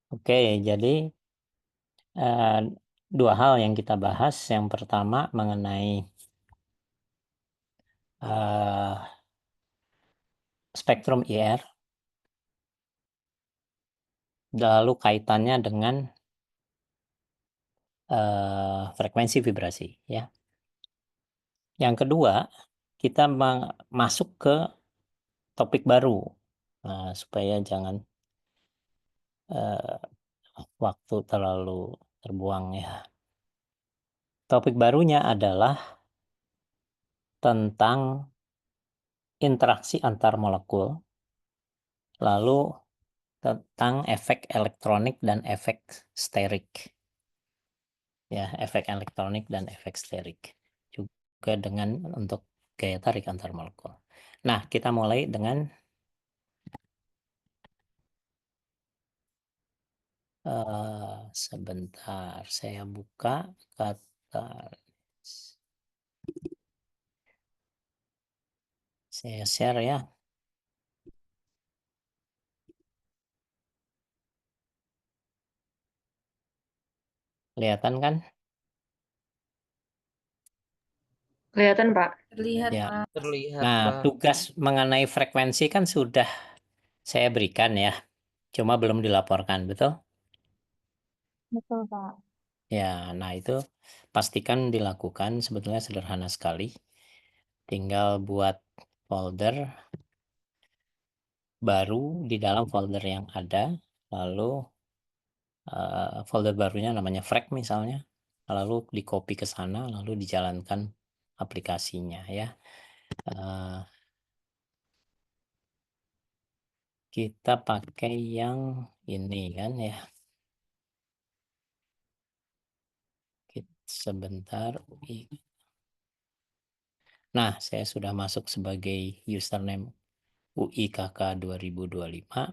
Oke, jadi eh, dua hal yang kita bahas. Yang pertama mengenai eh, spektrum IR, lalu kaitannya dengan frekuensi vibrasi, ya. Yang kedua, kita masuk ke topik baru, supaya jangan eh, waktu terlalu terbuang, ya. Topik barunya adalah tentang interaksi antar molekul, lalu tentang efek elektronik dan efek sterik. Ya, efek elektronik dan efek sterik. Juga dengan untuk gaya tarik antar molekul. Nah, kita mulai dengan sebentar, saya buka kata, saya share ya. Kelihatan kan? Kelihatan, Pak. Terlihat, Ya. Pak. Terlihat, Nah, Pak. tugas mengenai frekuensi kan sudah saya berikan ya, cuma belum dilaporkan, betul? Betul, Pak. Ya, nah itu pastikan dilakukan, sebetulnya sederhana sekali. Tinggal buat folder baru di dalam folder yang ada, lalu folder barunya namanya frek misalnya, lalu di copy ke sana, lalu dijalankan aplikasinya, ya. Eh, kita pakai yang ini kan ya. Sebentar. Nah, saya sudah masuk sebagai username UIKK 2025.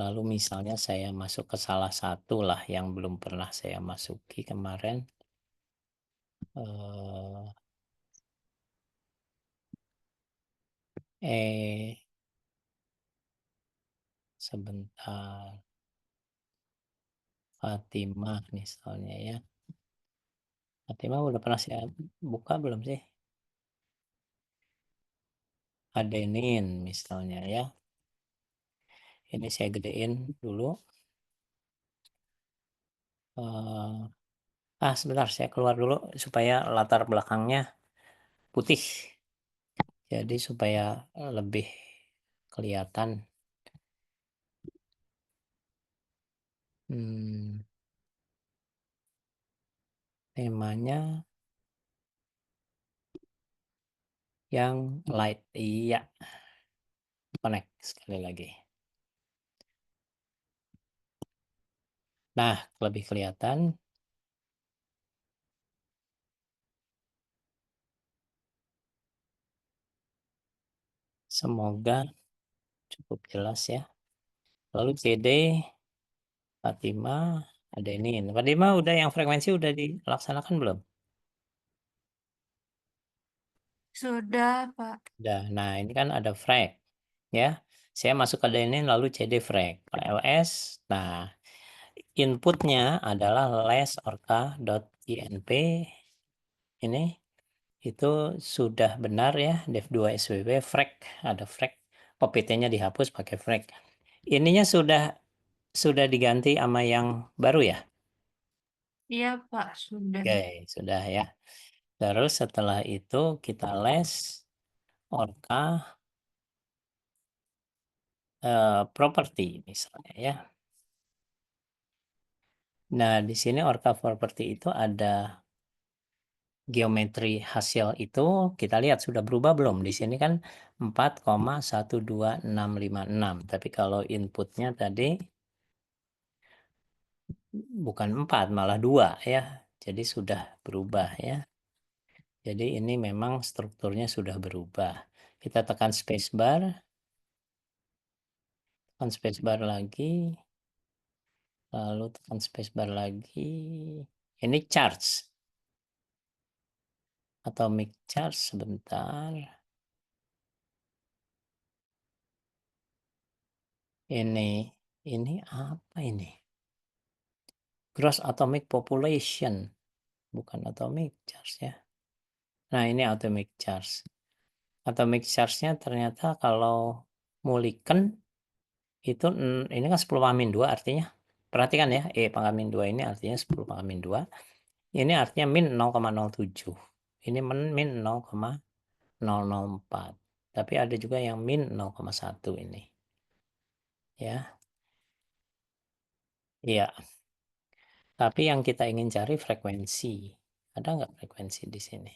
Lalu misalnya saya masuk ke salah satu lah yang belum pernah saya masuki kemarin. Sebentar. Fatimah misalnya ya. Fatimah udah pernah saya buka belum sih? Adenin misalnya ya. Ini saya gedein dulu. Sebentar, saya keluar dulu supaya latar belakangnya putih. Jadi supaya lebih kelihatan. Temanya yang light. Iya, connect sekali lagi. Nah, lebih kelihatan. Semoga cukup jelas ya. Lalu CD Fatimah ada ini. Fatimah udah yang frekuensi udah dilaksanakan belum? Sudah, Pak. Udah. Nah, ini kan ada frek ya. Saya masuk ke ini lalu CD frek LS. Nah, inputnya adalah les.orca.inp. Ini itu sudah benar ya, dev2 SWB frek, ada frek. OPT-nya dihapus pakai frek. Ininya sudah diganti sama yang baru ya? Iya, Pak, sudah. Oke, sudah ya. Terus setelah itu kita les orca property misalnya ya. Nah, di sini orca property itu ada geometri hasil itu, kita lihat sudah berubah belum? Di sini kan 4,12656. Tapi kalau inputnya tadi bukan 4, malah 2 ya. Jadi sudah berubah ya. Jadi ini memang strukturnya sudah berubah. Kita tekan spacebar. Tekan spacebar lagi. Lalu tekan spacebar lagi. Ini charge. Atomic charge sebentar. Ini apa ini? Gross atomic population, bukan atomic charge ya. Nah, ini atomic charge. Atomic charge-nya ternyata kalau Mulliken itu ini kan 10 pangkat min 2 artinya. Perhatikan ya, E pangkat min 2 ini artinya 10 pangkat min 2. Ini artinya min 0,07. Ini min 0,004. Tapi ada juga yang min 0,1 ini. Ya. Iya. Tapi yang kita ingin cari frekuensi. Ada nggak frekuensi di sini?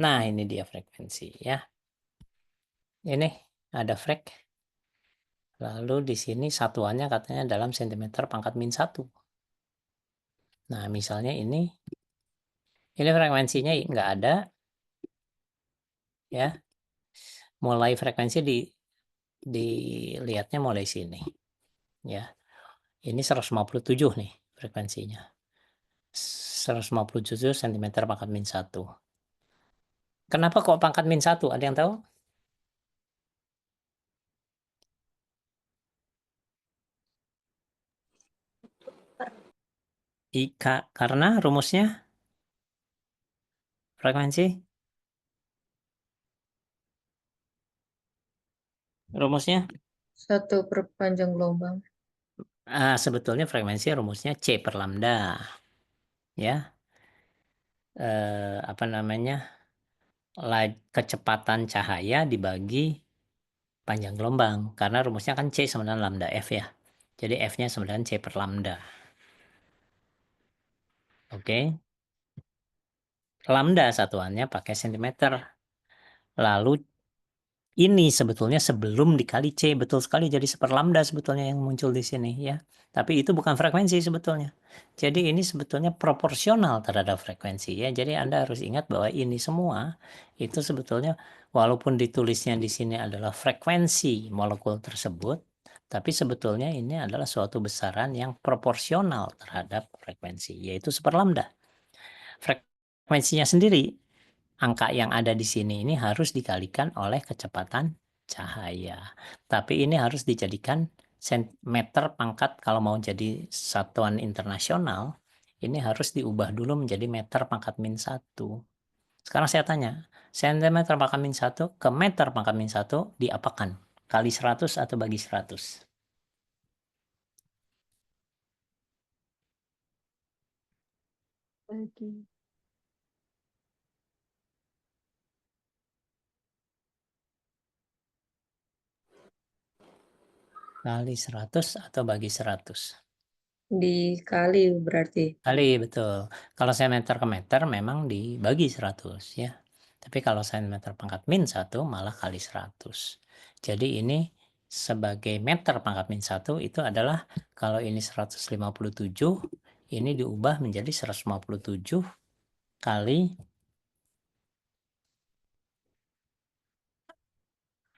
Nah, ini dia frekuensi ya. Ini ada frek. Lalu di sini satuannya katanya dalam sentimeter pangkat min 1. Nah, misalnya ini frekuensinya nggak ada. Ya. Mulai frekuensi dilihatnya mulai sini. Ya. Ini 157 nih frekuensinya. 157 cm pangkat min 1. Kenapa kok pangkat min 1? Ada yang tahu? Karena rumusnya frekuensi. Rumusnya? 1/panjang gelombang. Sebetulnya frekuensi rumusnya C per lambda. Ya. Apa namanya? Kecepatan cahaya dibagi panjang gelombang. Karena rumusnya kan C sama dengan lambda F ya. Jadi F-nya sama dengan C per lambda. Oke. Lambda satuannya pakai sentimeter. Lalu ini sebetulnya sebelum dikali C, betul sekali jadi seperlambda sebetulnya yang muncul di sini ya. Tapi itu bukan frekuensi sebetulnya. Jadi ini sebetulnya proporsional terhadap frekuensi ya. Jadi Anda harus ingat bahwa ini semua itu sebetulnya walaupun ditulisnya di sini adalah frekuensi molekul tersebut, tapi sebetulnya ini adalah suatu besaran yang proporsional terhadap frekuensi, yaitu seperlambda. Frekuensinya sendiri, angka yang ada di sini ini harus dikalikan oleh kecepatan cahaya. Tapi ini harus dijadikan meter pangkat, kalau mau jadi satuan internasional, ini harus diubah dulu menjadi meter pangkat min 1. Sekarang saya tanya, sentimeter pangkat min 1 ke meter pangkat min 1 diapakan? Kali 100 atau bagi 100? Bagi. Kali 100 atau bagi 100? Dikali berarti. Kali, betul. Kalau saya meter ke meter memang dibagi 100 ya. Tapi kalau saya meter pangkat min 1 malah kali 100. Jadi ini sebagai meter pangkat min 1 itu adalah kalau ini 157, ini diubah menjadi 157 kali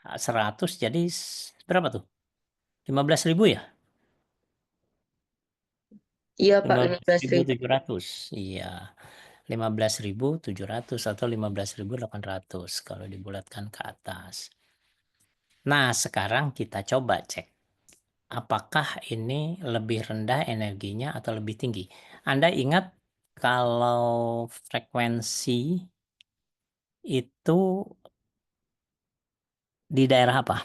100, jadi berapa tuh? 15.000 ya? Iya Pak, 15.000. 15.700. Iya. 15.700 atau 15.800 kalau dibulatkan ke atas. Nah, sekarang kita coba cek. Apakah ini lebih rendah energinya atau lebih tinggi? Anda ingat kalau frekuensi itu di daerah apa?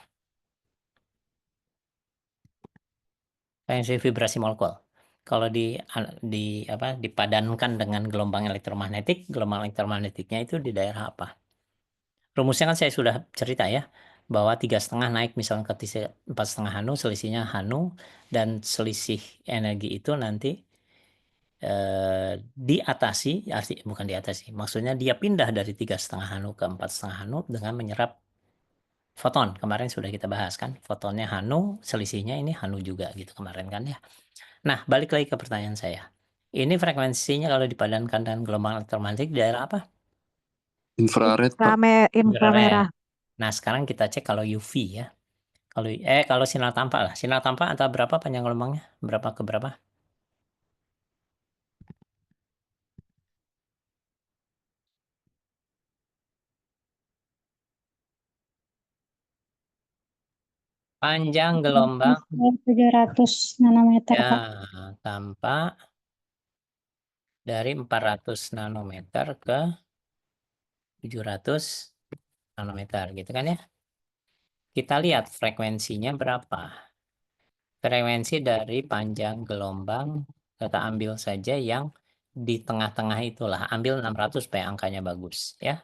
Frekuensi vibrasi molekul. Kalau dipadankan dengan gelombang elektromagnetiknya itu di daerah apa? Rumusnya kan saya sudah cerita ya, bahwa 3,5 naik misalnya ke 4,5 Hanu, selisihnya Hanu, dan selisih energi itu nanti diatasi, bukan diatasi, maksudnya dia pindah dari 3,5 Hanu ke 4,5 Hanu dengan menyerap foton. Kemarin sudah kita bahas kan, fotonnya Hanu, selisihnya ini Hanu juga gitu kemarin kan ya. Nah, balik lagi ke pertanyaan saya. Ini frekuensinya kalau dipadankan dengan gelombang elektromagnetik di daerah apa? Infrared, Pak. Inframerah. Nah, sekarang kita cek kalau UV ya. Kalau sinar tampak lah. Sinar tampak antara berapa panjang gelombangnya? Berapa ke berapa? Panjang gelombang 700 nanometer, ya Pak. tampak dari 400 nanometer ke 700 nanometer gitu kan ya. Kita lihat frekuensinya berapa. Frekuensi dari panjang gelombang kita ambil saja yang di tengah-tengah itulah. Ambil 600 supaya angkanya bagus ya.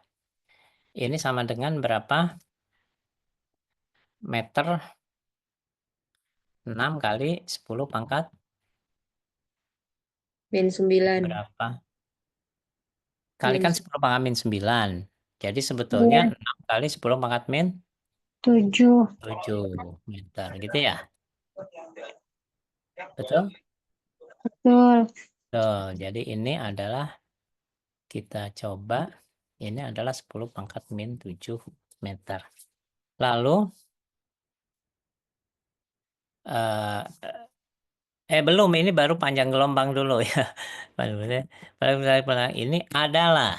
Ini sama dengan berapa meter? 6 kali 10 pangkat -9. berapa? Min Kalikan 10 pangkat min 9. Jadi sebetulnya 6 kali 10 pangkat min 7. 7 meter gitu ya. Betul? Betul. Tuh, jadi ini adalah kita coba ini adalah 10 pangkat min 7 meter. Lalu belum, ini baru panjang gelombang dulu ya. Ini adalah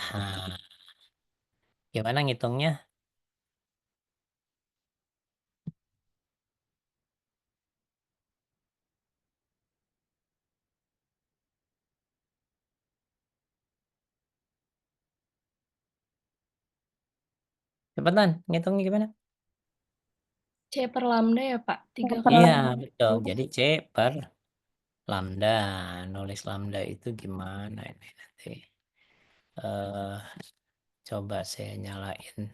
gimana ngitungnya? Cepetan, ngitungnya gimana? C per lambda ya Pak, 3 Per Iya, lambda. betul. Jadi C per lambda. Nulis lambda itu gimana ini nanti? Coba saya nyalain.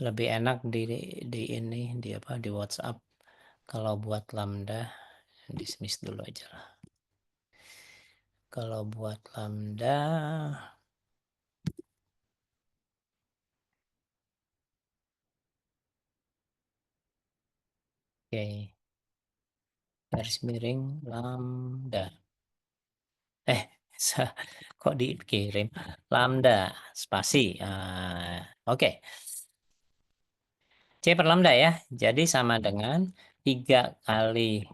Lebih enak di ini di apa di WhatsApp. Kalau buat lambda dismiss dulu aja lah. Kalau buat lambda oke. Garis miring lambda. Kok dikirim lambda spasi. Oke. C per lambda ya. Jadi sama dengan 3 kali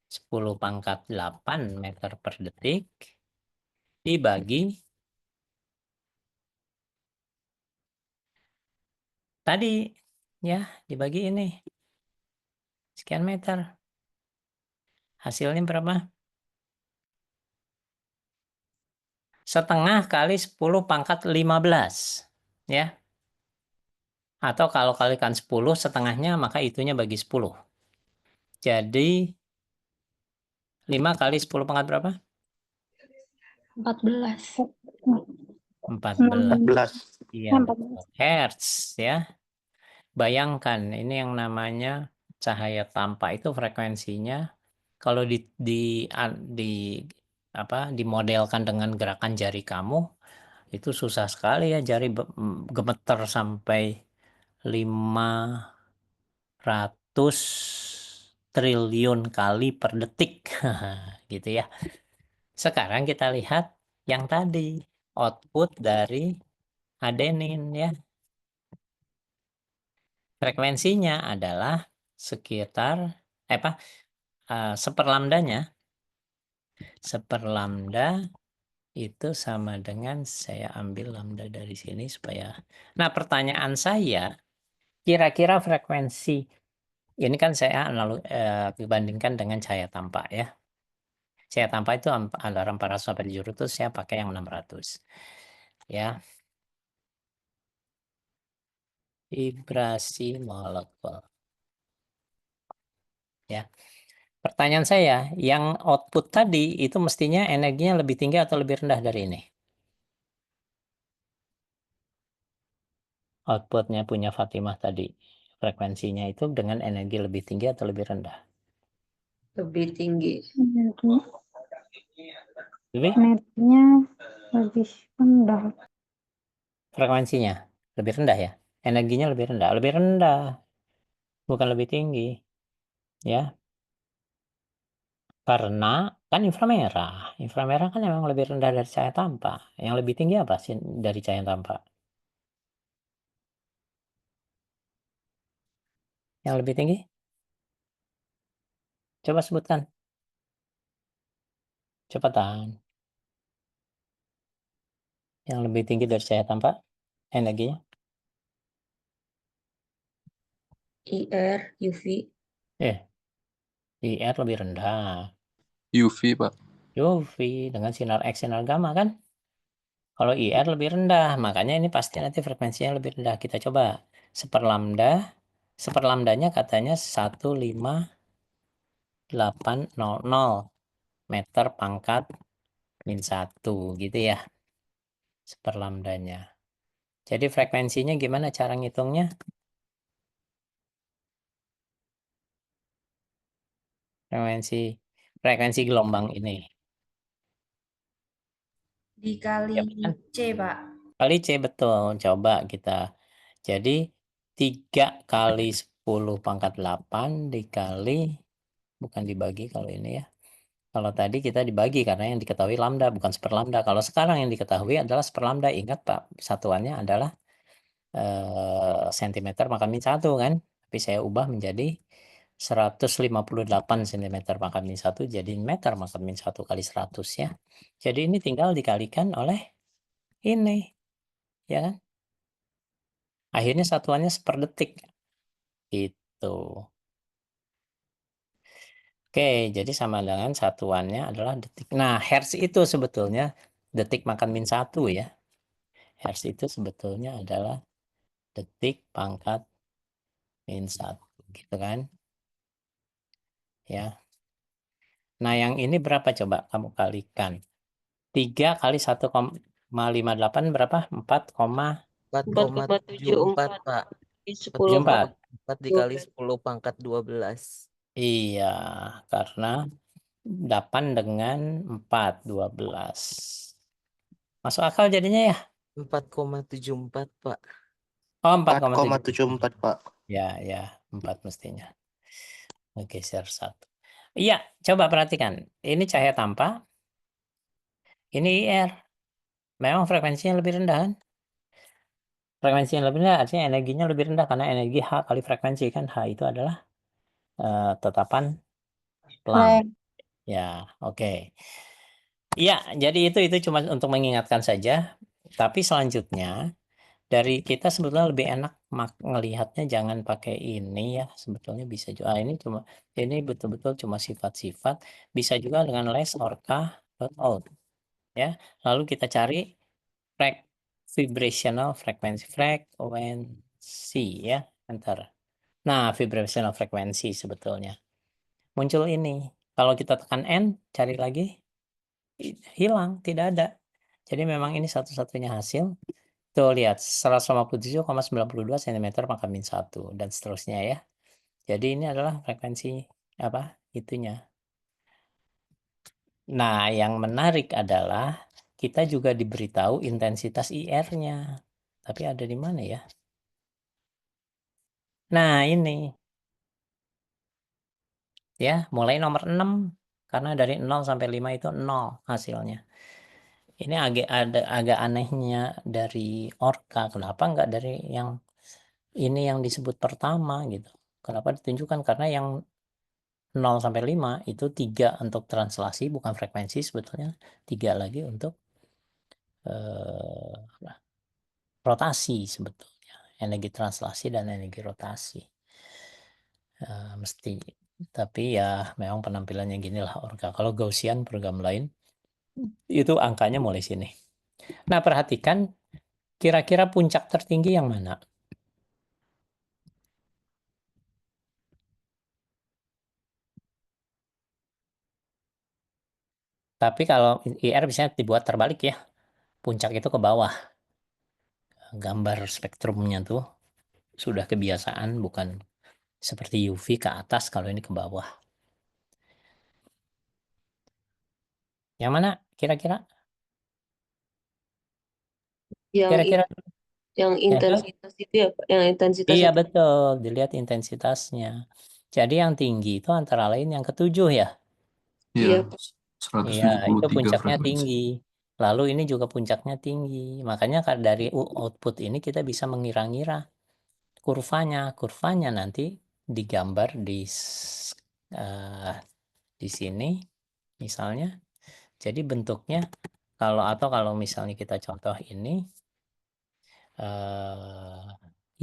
10 pangkat 8 meter per detik dibagi tadi ya, dibagi ini sekian meter. Hasilnya berapa? Setengah kali 10 pangkat 15 ya. Atau kalau kalikan 10 setengahnya maka itunya bagi 10. Jadi 5 kali 10 pangkat berapa? 14. 14. Iya, 14. hertz ya. Bayangkan ini yang namanya cahaya tampak itu frekuensinya kalau dimodelkan dengan gerakan jari kamu itu susah sekali ya, jari gemeter sampai 500 triliun kali per detik gitu ya. Sekarang kita lihat yang tadi output dari adenin ya. Frekuensinya adalah sekitar seperlambdanya. Seperlambda itu sama dengan saya ambil lambda dari sini supaya. Nah, pertanyaan saya, kira-kira frekuensi ini kan saya dibandingkan dengan cahaya tampak ya. Cahaya tampak itu antara 400 sampai 700, saya pakai yang 600. Ya. Vibrasi molekul. Ya. Pertanyaan saya, yang output tadi itu mestinya energinya lebih tinggi atau lebih rendah dari ini? Outputnya punya Fatimah tadi, frekuensinya itu dengan energi lebih tinggi atau lebih rendah? lebih tinggi. Lebih? Energinya lebih rendah. Frekuensinya lebih rendah ya? Energinya lebih rendah? Lebih rendah, bukan lebih tinggi. Ya, karena kan inframerah. Inframerah kan memang lebih rendah dari cahaya tampak. Yang lebih tinggi apa sih dari cahaya tampak? Yang lebih tinggi? Coba sebutkan. Cepetan. Yang lebih tinggi dari cahaya tampak energinya? IR, UV. IR lebih rendah. UV, Pak. UV dengan sinar X, sinar gamma kan? Kalau IR lebih rendah, makanya ini pasti nanti frekuensinya lebih rendah. Kita coba seperlambdanya katanya 15800 meter pangkat min 1 gitu ya, seperlambdanya. Jadi frekuensinya gimana cara ngitungnya? Frekuensi gelombang ini. Dikali Ya kan? C, Pak. Kali C, betul. Coba kita. Jadi 3 kali 10 pangkat 8 dikali, bukan dibagi kalau ini ya. Kalau tadi kita dibagi karena yang diketahui lambda, bukan seperlambda. Kalau sekarang yang diketahui adalah seperlambda. Ingat Pak, satuannya adalah sentimeter pangkat min 1 kan. Tapi saya ubah menjadi 158 cm pangkat min 1 jadi meter pangkat min 1 kali 100 ya. Jadi ini tinggal dikalikan oleh ini. Ya kan? Akhirnya satuannya seperdetik. Itu. Oke, jadi sama dengan satuannya adalah detik. Nah, hertz itu sebetulnya detik pangkat min 1 ya. Hertz itu sebetulnya adalah detik pangkat min 1 gitu kan. Ya. Nah, yang ini berapa coba kamu kalikan? 3 kali 1,58 berapa? 4,74 Pak. 4,74. 4 dikali 10 pangkat 12. Iya, karena 8 dengan 4, 12. Masuk akal jadinya ya? 4,74 Pak. Oh, 4,7. 4,74 Pak. Ya, ya, 4 mestinya. Geser 1. Iya, coba perhatikan. Ini cahaya tanpa, ini IR. Memang frekuensinya lebih rendah kan? Frekuensinya lebih rendah artinya energinya lebih rendah karena energi H kali frekuensi kan. H itu adalah tetapan Planck. Ya, oke. Iya, jadi itu cuma untuk mengingatkan saja. Tapi selanjutnya dari kita sebetulnya lebih enak ngelihatnya jangan pakai ini ya. Sebetulnya bisa juga. Ini betul-betul cuma sifat-sifat. Bisa juga dengan less orca out ya. Lalu kita cari vibrational frekuensi ya. Antar. Nah, vibrational frekuensi sebetulnya muncul ini. Kalau kita tekan N, cari lagi, hilang, tidak ada. Jadi memang ini satu-satunya hasil. Tuh lihat 157,92 cm pangkat min 1 dan seterusnya ya. Jadi ini adalah frekuensi apa? Itunya. Nah, yang menarik adalah kita juga diberitahu intensitas IR-nya. Tapi ada di mana ya? Nah, ini. Ya, mulai nomor 6 karena dari 0 sampai 5 itu 0 hasilnya. Ini agak anehnya dari Orca. Kenapa nggak dari yang ini yang disebut pertama gitu? Kenapa ditunjukkan? Karena yang 0 sampai 5 itu 3 untuk translasi bukan frekuensi sebetulnya. 3 lagi untuk rotasi sebetulnya. Energi translasi dan energi rotasi. Mesti. Tapi ya memang penampilannya gini lah Orca. Kalau Gaussian program lain itu angkanya mulai sini. Nah, perhatikan kira-kira puncak tertinggi yang mana? Tapi kalau IR bisa dibuat terbalik ya. Puncak itu ke bawah. Gambar spektrumnya tuh sudah kebiasaan, bukan seperti UV ke atas, kalau ini ke bawah. Yang mana kira-kira? Kira-kira Yang intensitas itu ya, Pak? Yang intensitas iya itu. betul, dilihat intensitasnya. Jadi yang tinggi itu antara lain yang ketujuh ya. Iya, Ya, Pak. Iya, itu 173 puncaknya frekuensi. tinggi. Lalu ini juga puncaknya tinggi. Makanya dari output ini kita bisa mengira-ngira kurvanya. Kurvanya nanti digambar di sini misalnya. Jadi bentuknya kalau misalnya kita contoh ini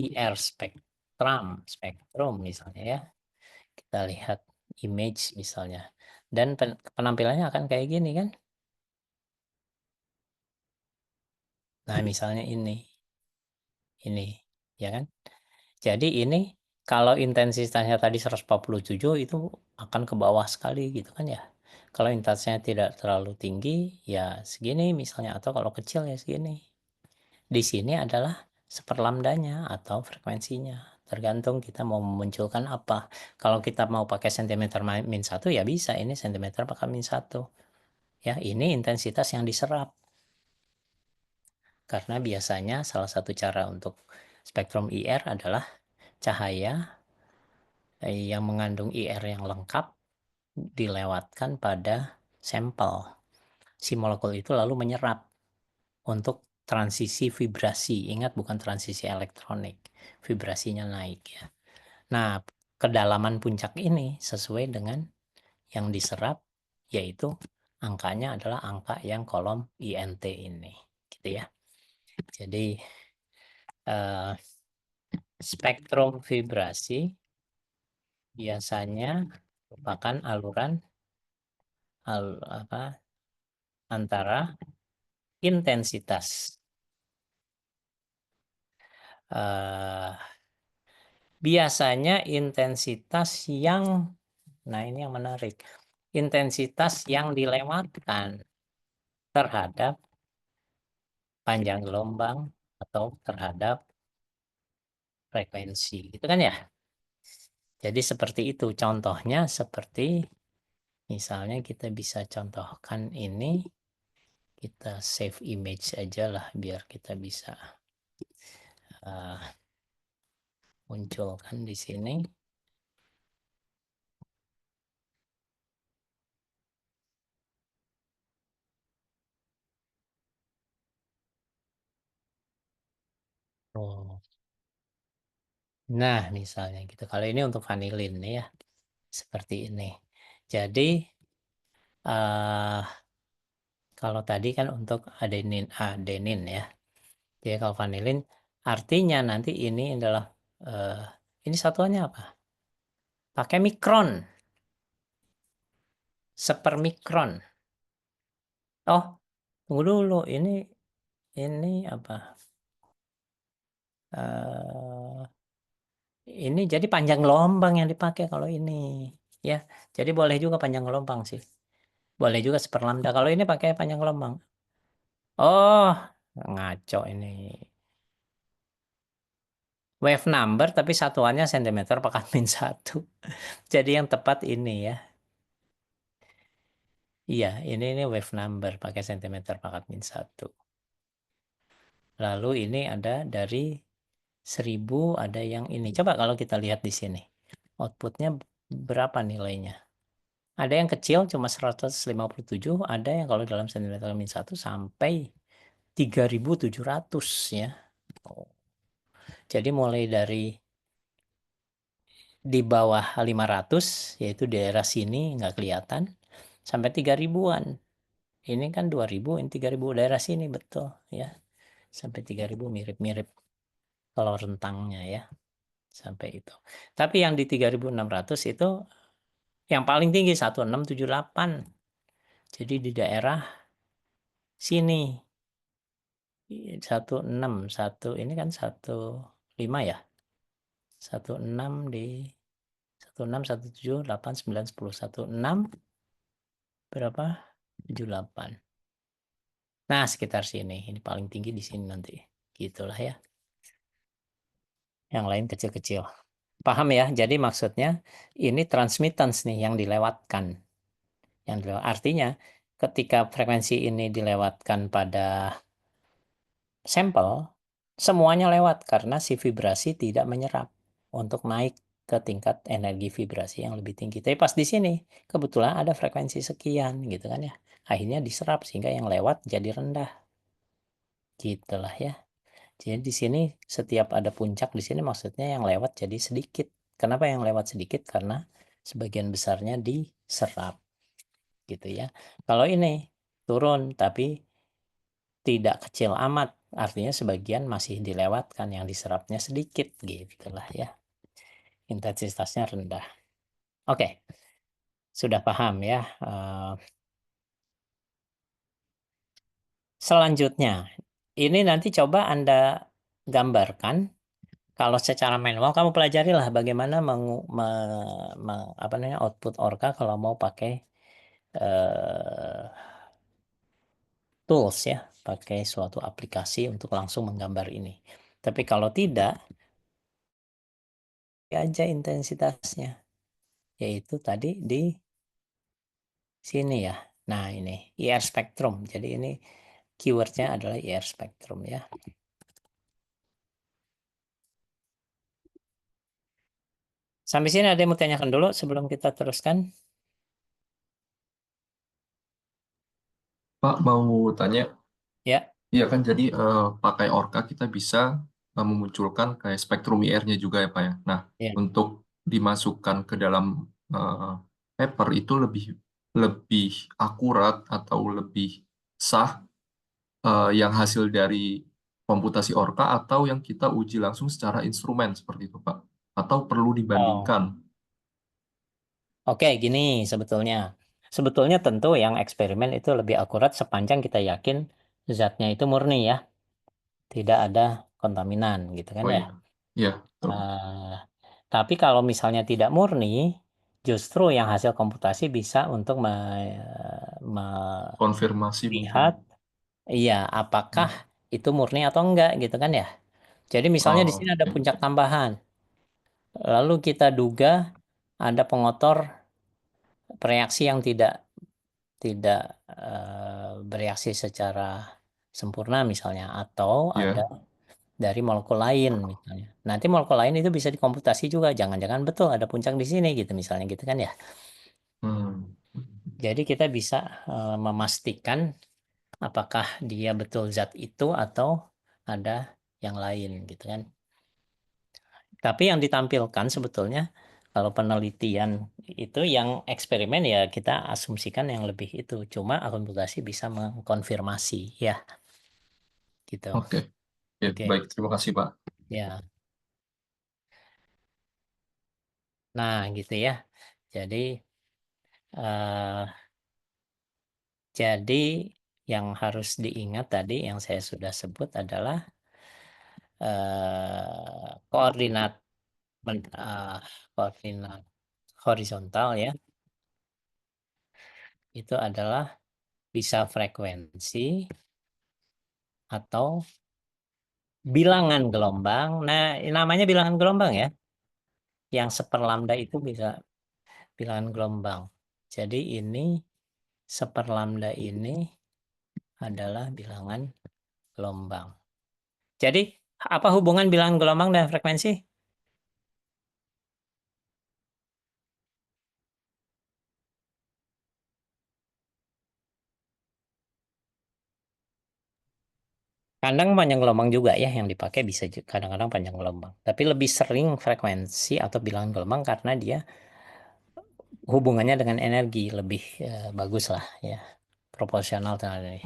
IR spektrum misalnya ya. Kita lihat image misalnya. Dan penampilannya akan kayak gini kan. Nah, misalnya ini, ya kan. Jadi ini kalau intensitasnya tadi 147 itu akan ke bawah sekali gitu kan ya. Kalau intensitasnya tidak terlalu tinggi ya segini misalnya, atau kalau kecil ya segini. Di sini adalah seperlamdanya atau frekuensinya. Tergantung kita mau memunculkan apa. Kalau kita mau pakai sentimeter min 1 ya bisa, ini sentimeter pakai min 1. Ya, ini intensitas yang diserap. Karena biasanya salah satu cara untuk spektrum IR adalah cahaya yang mengandung IR yang lengkap dilewatkan pada sampel. Si molekul itu lalu menyerap untuk transisi vibrasi. Ingat, bukan transisi elektronik. Vibrasinya naik ya. Nah, kedalaman puncak ini sesuai dengan yang diserap, yaitu angkanya adalah angka yang kolom INT ini. Gitu ya. Jadi spektrum vibrasi biasanya merupakan aluran antara intensitas biasanya intensitas yang, nah ini yang menarik, intensitas yang dilewatkan terhadap panjang gelombang atau terhadap frekuensi, gitu kan ya. Jadi seperti itu contohnya, seperti misalnya kita bisa contohkan ini, kita save image aja lah biar kita bisa munculkan di sini. Oh. Nah, misalnya gitu. Kalau ini untuk vanilin nih ya. Seperti ini. Jadi kalau tadi kan untuk adenin ya. Jadi kalau vanilin artinya nanti ini adalah ini satuannya apa? Pakai mikron. Sepermikron. Oh, tunggu dulu. Ini apa? Ini jadi panjang gelombang yang dipakai kalau ini ya. Jadi boleh juga panjang gelombang sih. Boleh juga seperlambda. Kalau ini pakai panjang gelombang. Oh, ngaco ini. Wave number tapi satuannya sentimeter pangkat min 1. Jadi yang tepat ini ya. Iya, ini wave number pakai sentimeter pangkat min 1. Lalu ini ada dari 1000, ada yang ini. Coba kalau kita lihat di sini. Outputnya berapa nilainya? Ada yang kecil cuma 157, ada yang kalau dalam sentimeter min 1 sampai 3700 ya. Jadi mulai dari di bawah 500 yaitu daerah sini nggak kelihatan sampai 3000-an. Ini kan 2000, ini 3000 daerah sini betul ya. Sampai 3000 mirip-mirip kalau rentangnya ya. Sampai itu. Tapi yang di 3600 itu yang paling tinggi 1678. Jadi di daerah sini 161 ini kan 15 ya. 16 di 16 17 8 9 10 16 berapa? 78. Nah, sekitar sini. Ini paling tinggi di sini nanti. Gitulah ya. Yang lain kecil-kecil. Paham ya? Jadi maksudnya ini transmittance nih yang dilewatkan. Artinya ketika frekuensi ini dilewatkan pada sampel, semuanya lewat karena si vibrasi tidak menyerap untuk naik ke tingkat energi vibrasi yang lebih tinggi. Tapi pas di sini kebetulan ada frekuensi sekian gitu kan ya. Akhirnya diserap sehingga yang lewat jadi rendah. Gitulah ya. Jadi di sini setiap ada puncak di sini maksudnya yang lewat jadi sedikit. Kenapa yang lewat sedikit? Karena sebagian besarnya diserap. Gitu ya. Kalau ini turun tapi tidak kecil amat, artinya sebagian masih dilewatkan, yang diserapnya sedikit, gitulah ya. Intensitasnya rendah. Oke. Sudah paham ya. Selanjutnya, ini nanti coba Anda gambarkan. Kalau secara manual kamu pelajarilah bagaimana apa namanya output Orca kalau mau pakai tools ya, pakai suatu aplikasi untuk langsung menggambar ini. Tapi kalau tidak, aja intensitasnya, yaitu tadi di sini ya. Nah ini IR spectrum. Jadi ini keywordnya adalah IR spectrum ya. Sampai sini ada yang mau tanyakan dulu sebelum kita teruskan? Pak mau tanya, Ya, iya kan jadi pakai Orca kita bisa memunculkan kayak spektrum IR-nya juga ya Pak ya. Nah, ya. untuk dimasukkan ke dalam eh, paper itu lebih lebih akurat atau lebih sah yang hasil dari komputasi Orca atau yang kita uji langsung secara instrumen seperti itu Pak. Atau perlu Oh. dibandingkan. Oke, gini sebetulnya. Sebetulnya tentu yang eksperimen itu lebih akurat sepanjang kita yakin zatnya itu murni ya. Tidak ada kontaminan gitu kan Oh ya. iya, iya betul. Tapi kalau misalnya tidak murni, justru yang hasil komputasi bisa untuk Konfirmasi melihat mungkin. iya apakah itu murni atau enggak gitu kan ya. Jadi misalnya di Oh, sini ada oke. puncak tambahan. Lalu kita duga ada pengotor bereaksi yang tidak bereaksi secara sempurna misalnya atau ada Ya. dari molekul lain misalnya. Nanti molekul lain itu bisa dikomputasi juga. Jangan-jangan betul ada puncak di sini gitu misalnya gitu kan ya. Hmm. Jadi kita bisa memastikan apakah dia betul zat itu atau ada yang lain gitu kan. Tapi yang ditampilkan sebetulnya kalau penelitian itu yang eksperimen ya kita asumsikan yang lebih itu. Cuma akuntansi bisa mengkonfirmasi ya gitu. Oke. Ya, Oke. baik. Terima kasih, Pak. Ya. Nah, gitu ya. Jadi eh, jadi yang harus diingat tadi yang saya sudah sebut adalah koordinat koordinat horizontal ya. Itu adalah bisa frekuensi atau bilangan gelombang. Nah, namanya bilangan gelombang ya. Yang seperlambda itu bisa bilangan gelombang. Jadi ini seperlambda ini adalah bilangan gelombang. Jadi apa hubungan bilangan gelombang dan frekuensi? Kadang panjang gelombang juga ya yang dipakai bisa kadang-kadang panjang gelombang. Tapi lebih sering frekuensi atau bilangan gelombang karena dia hubungannya dengan energi lebih bagus lah ya. Proporsional dengan ini.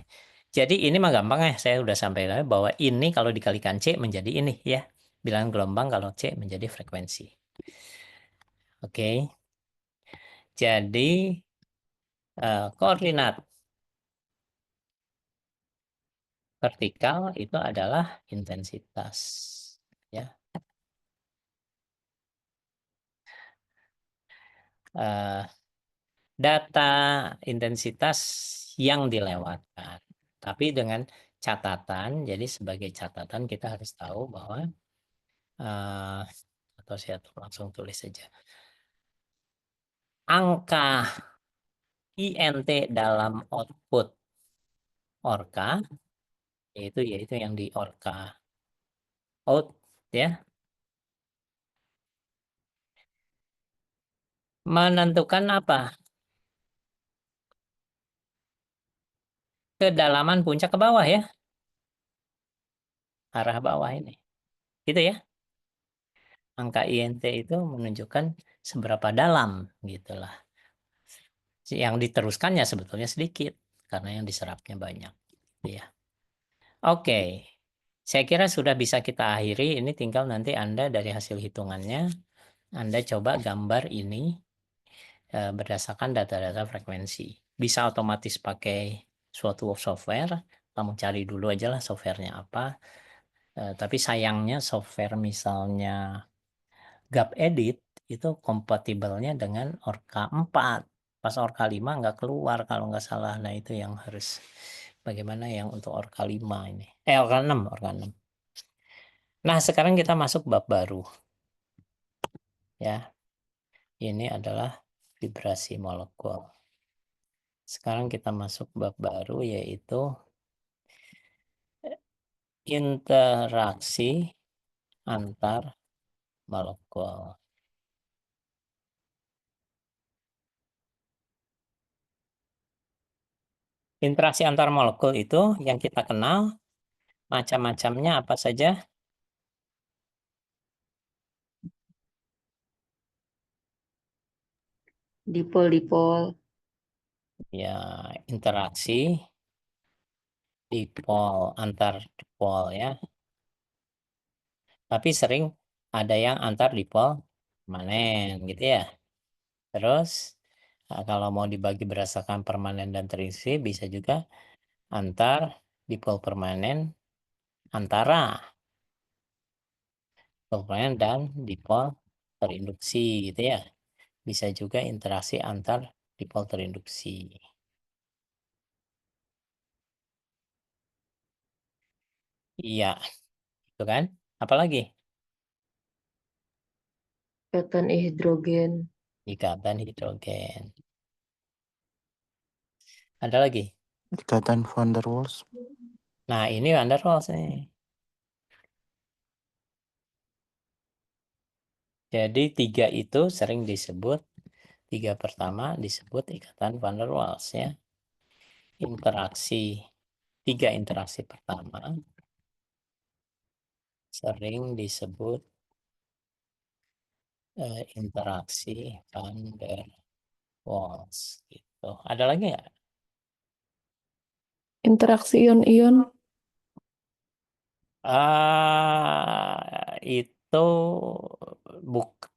Jadi ini mah gampang ya, saya udah sampaikan bahwa ini kalau dikalikan C menjadi ini ya. Bilangan gelombang kalau C menjadi frekuensi. Oke. Jadi koordinat vertikal itu adalah intensitas ya. Data intensitas yang dilewatkan. Tapi dengan catatan, jadi sebagai catatan kita harus tahu bahwa atau saya langsung tulis saja. Angka INT dalam output Orca yaitu yang di Orca out ya menentukan apa? Kedalaman puncak ke bawah ya. Arah bawah ini. Gitu ya. Angka INT itu menunjukkan seberapa dalam gitulah. Yang diteruskannya sebetulnya sedikit karena yang diserapnya banyak gitu ya. Oke. Saya kira sudah bisa kita akhiri. Ini tinggal nanti Anda dari hasil hitungannya Anda coba gambar ini berdasarkan data-data frekuensi. Bisa otomatis pakai suatu software, kamu cari dulu aja lah softwarenya apa. Tapi sayangnya software misalnya GapEdit itu kompatibelnya dengan Orca 4. Pas Orca 5 nggak keluar kalau nggak salah. Nah itu yang harus bagaimana yang untuk Orca 5 ini. Orca 6, Orca 6. Nah, sekarang kita masuk bab baru. Ya. Ini adalah vibrasi molekul. Sekarang kita masuk bab baru yaitu interaksi antar molekul. Interaksi antar molekul itu yang kita kenal macam-macamnya apa saja? Dipol-dipol. Ya, interaksi dipol antar dipol ya. Tapi sering ada yang antar dipol permanen gitu ya. Terus kalau mau dibagi berdasarkan permanen dan terisi bisa juga antar dipol permanen antara dipol permanen dan dipol terinduksi gitu ya. Bisa juga interaksi antar dipol terinduksi. Iya, itu kan. Apalagi? Ikatan hidrogen. Ikatan hidrogen. Ada lagi? Ikatan van der Waals. Nah, ini van der Waals nih. Jadi 3 itu sering disebut, 3 pertama disebut ikatan van der Waals ya. Interaksi, 3 interaksi pertama sering disebut interaksi van der Waals gitu. Ada lagi nggak? Interaksi ion-ion. Itu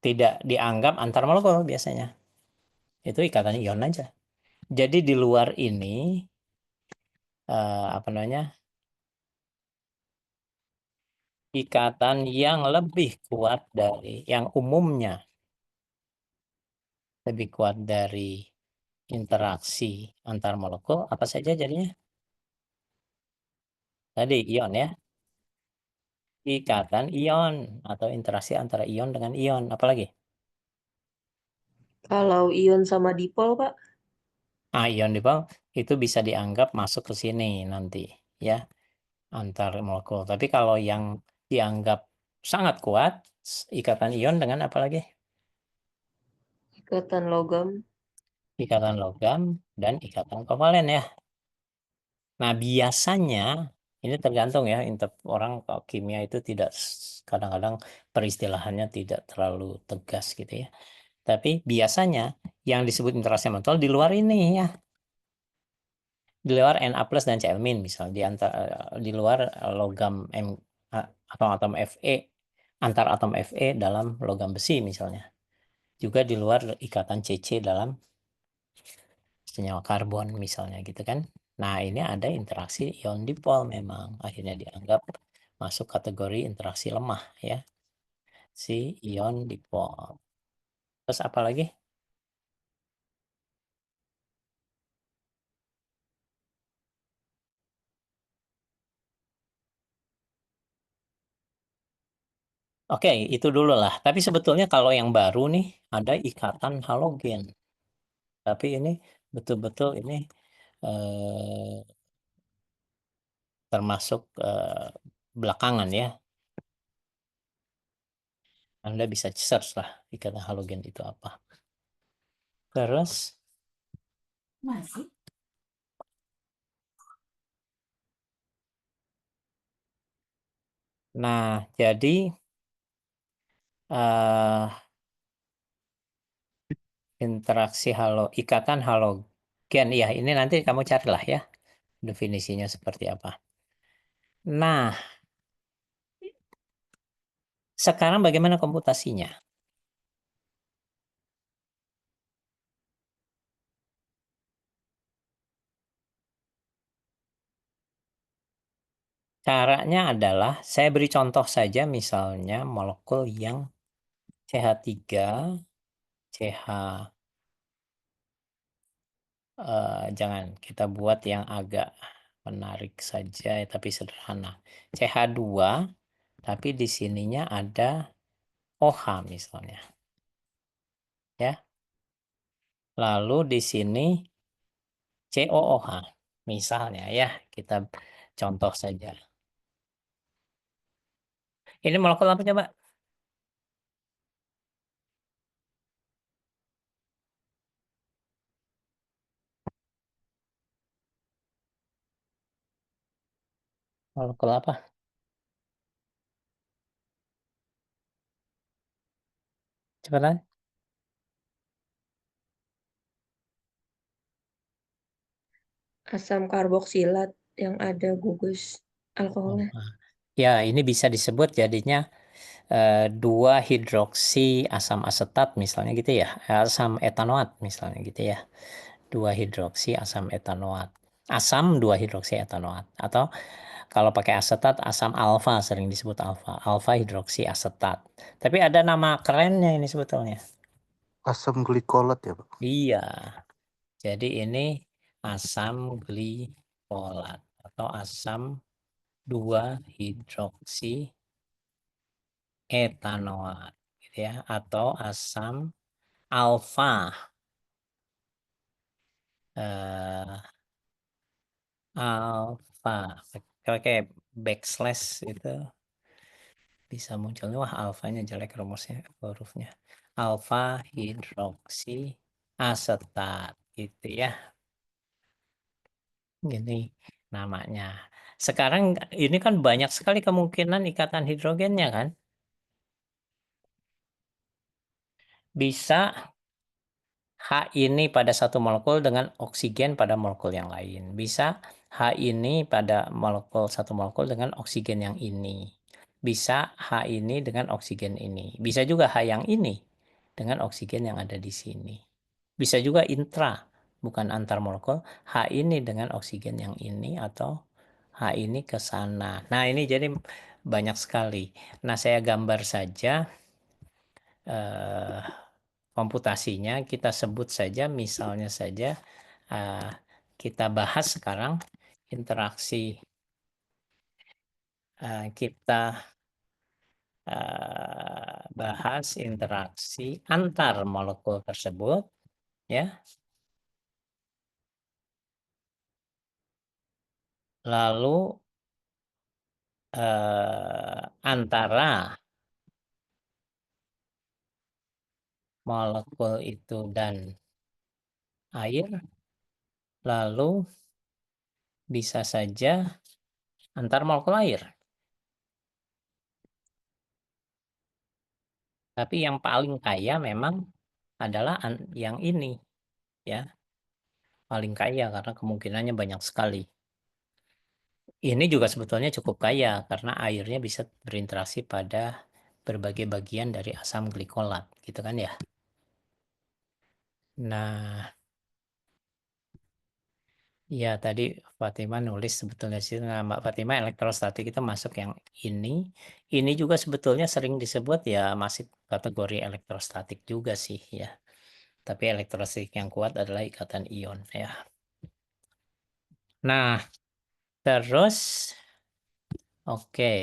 tidak dianggap antar molekul biasanya. Itu ikatan ion aja. Jadi di luar ini apa namanya? Ikatan yang lebih kuat dari yang umumnya lebih kuat dari interaksi antar molekul apa saja jadinya? Tadi ion ya. Ikatan ion atau interaksi antara ion dengan ion. Apalagi? Kalau ion sama dipol, Pak, Ion dipol itu bisa dianggap masuk ke sini nanti ya antar molekul. Tapi kalau yang dianggap sangat kuat ikatan ion dengan apa lagi? ikatan logam. Ikatan logam dan ikatan kovalen ya. Nah, biasanya ini tergantung ya, orang kalau kimia itu tidak kadang-kadang peristilahannya tidak terlalu tegas gitu ya. Tapi biasanya yang disebut interaksi mentol di luar ini ya. Di luar Na+ dan Cl- misal di luar logam atau atom Fe antar atom Fe dalam logam besi misalnya. Juga di luar ikatan Cc dalam senyawa karbon misalnya gitu kan. Nah, ini ada interaksi ion dipol memang akhirnya dianggap masuk kategori interaksi lemah ya. Si ion dipol. Terus apa lagi? Oke, itu dulu lah. Tapi sebetulnya kalau yang baru nih ada ikatan halogen. Tapi ini betul-betul ini termasuk belakangan ya. Anda bisa search lah ikatan halogen itu apa. Terus nah, jadi interaksi ikatan halogen ya ini nanti kamu carilah ya definisinya seperti apa. Nah, sekarang bagaimana komputasinya? Caranya adalah saya beri contoh saja misalnya molekul yang CH3, CH jangan kita buat yang agak menarik saja tapi sederhana. CH2 tapi di sininya ada OH misalnya. Ya. Lalu di sini COOH misalnya ya, kita contoh saja. Ini molekul apa coba? Molekul apa? Cepetan. Asam karboksilat yang ada gugus alkoholnya. Ya, ini bisa disebut jadinya 2 hidroksi asam asetat misalnya gitu ya. Asam etanoat misalnya gitu ya. 2 hidroksi asam etanoat. Asam 2 hidroksi etanoat. Atau kalau pakai asetat asam alfa, sering disebut alfa. Alfa hidroksi asetat. Tapi ada nama kerennya ini sebetulnya. Asam glikolat ya, Pak? Iya. Jadi ini asam glikolat atau asam 2 hidroksi etanoat gitu ya, atau asam alfa alfa pakai backslash itu bisa munculnya, wah alfanya jelek rumusnya, hurufnya alfa hidroksi asetat gitu ya, gini namanya. Sekarang ini kan banyak sekali kemungkinan ikatan hidrogennya kan, bisa H ini pada satu molekul dengan oksigen pada molekul yang lain. Bisa H ini pada satu molekul dengan oksigen yang ini. Bisa H ini dengan oksigen ini. Bisa juga H yang ini dengan oksigen yang ada di sini. Bisa juga intra, bukan antar molekul. H ini dengan oksigen yang ini atau H ini ke sana. Nah, ini jadi banyak sekali. Nah, saya gambar saja eh, komputasinya, kita sebut saja misalnya saja kita bahas sekarang interaksi, kita bahas interaksi antar molekul tersebut ya, lalu antara molekul itu dan air, lalu bisa saja antar molekul air. Tapi yang paling kaya memang adalah yang ini ya, paling kaya karena kemungkinannya banyak sekali. Ini juga sebetulnya cukup kaya karena airnya bisa berinteraksi pada berbagai bagian dari asam glikolat gitu kan ya. Nah, ya tadi Fatima nulis sebetulnya sih, nah, Mbak Fatima, elektrostatik itu masuk yang ini. Ini juga sebetulnya sering disebut ya masih kategori elektrostatik juga sih ya. Tapi elektrostatik yang kuat adalah ikatan ion ya. Nah, terus oke.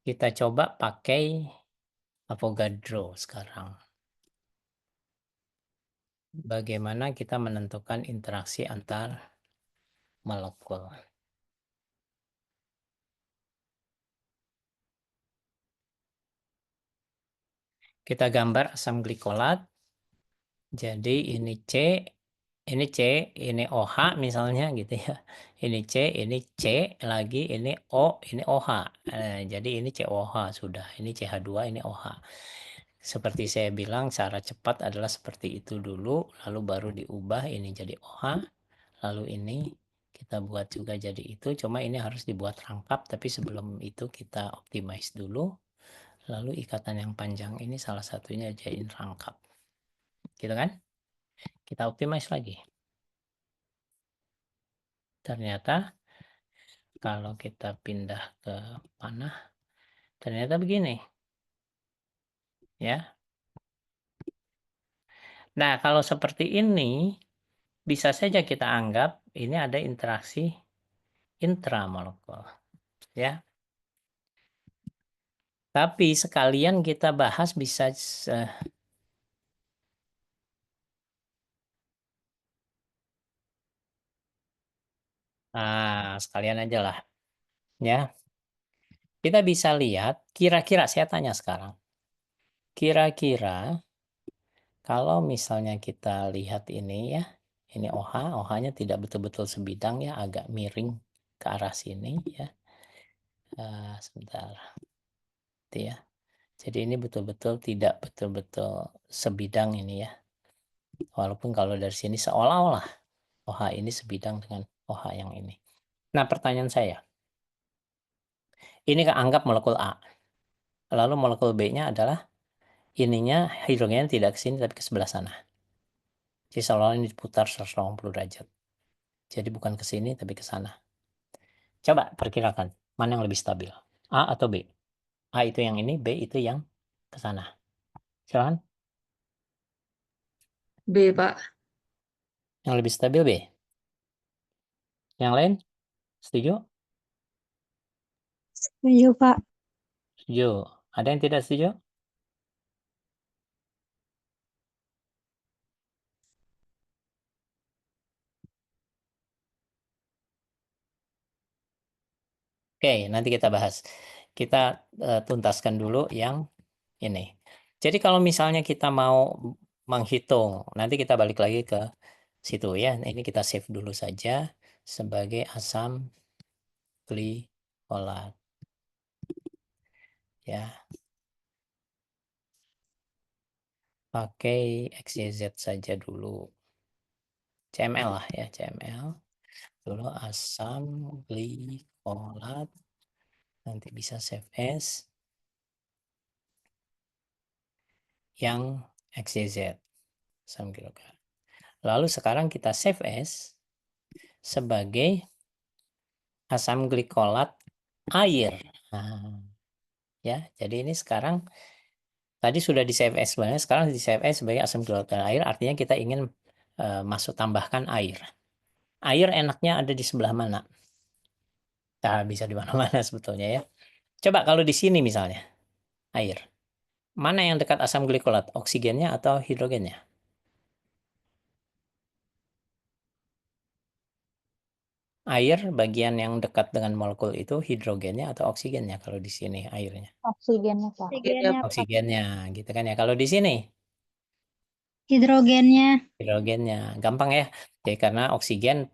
Kita coba pakai Avogadro sekarang. Bagaimana kita menentukan interaksi antar molekul. Kita gambar asam glikolat. Jadi ini C, ini OH misalnya gitu ya. Ini C lagi, ini O, ini OH. Jadi ini COH sudah, ini CH2, ini OH. Seperti saya bilang, cara cepat adalah seperti itu dulu, lalu baru diubah ini jadi OH, lalu ini kita buat juga jadi itu, cuma ini harus dibuat rangkap, tapi sebelum itu kita optimize dulu, lalu ikatan yang panjang ini salah satunya jadiin rangkap. Gitu kan? Kita optimize lagi. Ternyata kalau kita pindah ke panah, ternyata begini. Ya. Nah, kalau seperti ini, bisa saja kita anggap ini ada interaksi intramolekul. Ya. Tapi sekalian kita bahas bisa sekalian aja lah. Ya. Kita bisa lihat, kira-kira saya tanya sekarang. Kira-kira kalau misalnya kita lihat ini ya, ini OH, OH-nya tidak betul-betul sebidang ya, agak miring ke arah sini ya. Sebentar. Gitu ya. Jadi ini betul-betul tidak betul-betul sebidang ini ya. Walaupun kalau dari sini seolah-olah OH ini sebidang dengan OH yang ini. Nah, pertanyaan saya. Ini anggap molekul A. Lalu molekul B-nya adalah ininya hidrogennya tidak ke sini tapi ke sebelah sana. Jadi seolah-olah ini diputar 180 derajat. Jadi bukan ke sini tapi ke sana. Coba perkirakan mana yang lebih stabil? A atau B? A itu yang ini, B itu yang ke sana. Silakan. B, Pak. Yang lebih stabil B. Yang lain? Setuju? Setuju, Pak. Setuju. Ada yang tidak setuju? Oke, nanti kita bahas. Kita tuntaskan dulu yang ini. Jadi kalau misalnya kita mau menghitung, nanti kita balik lagi ke situ ya. Ini kita save dulu saja sebagai asam glikolat. Ya. Pakai XYZ saja dulu. CML lah ya, CML. Dulu asam glikolat. Nanti bisa save as yang XYZ. Asam glikolat. Lalu sekarang kita save as sebagai asam glikolat air. Nah, ya, jadi ini sekarang tadi sudah di save as sebenarnya, sekarang di save as sebagai asam glikolat air, artinya kita ingin masuk tambahkan air. Air enaknya ada di sebelah mana? Nah, bisa di mana-mana sebetulnya ya. Coba kalau di sini misalnya, air. Mana yang dekat asam glikolat? Oksigennya atau hidrogennya? Air bagian yang dekat dengan molekul itu hidrogennya atau oksigennya kalau di sini airnya? Oksigennya, Pak. Oksigennya gitu kan ya. Kalau di sini Hidrogennya. hidrogennya. Gampang ya. Jadi karena oksigen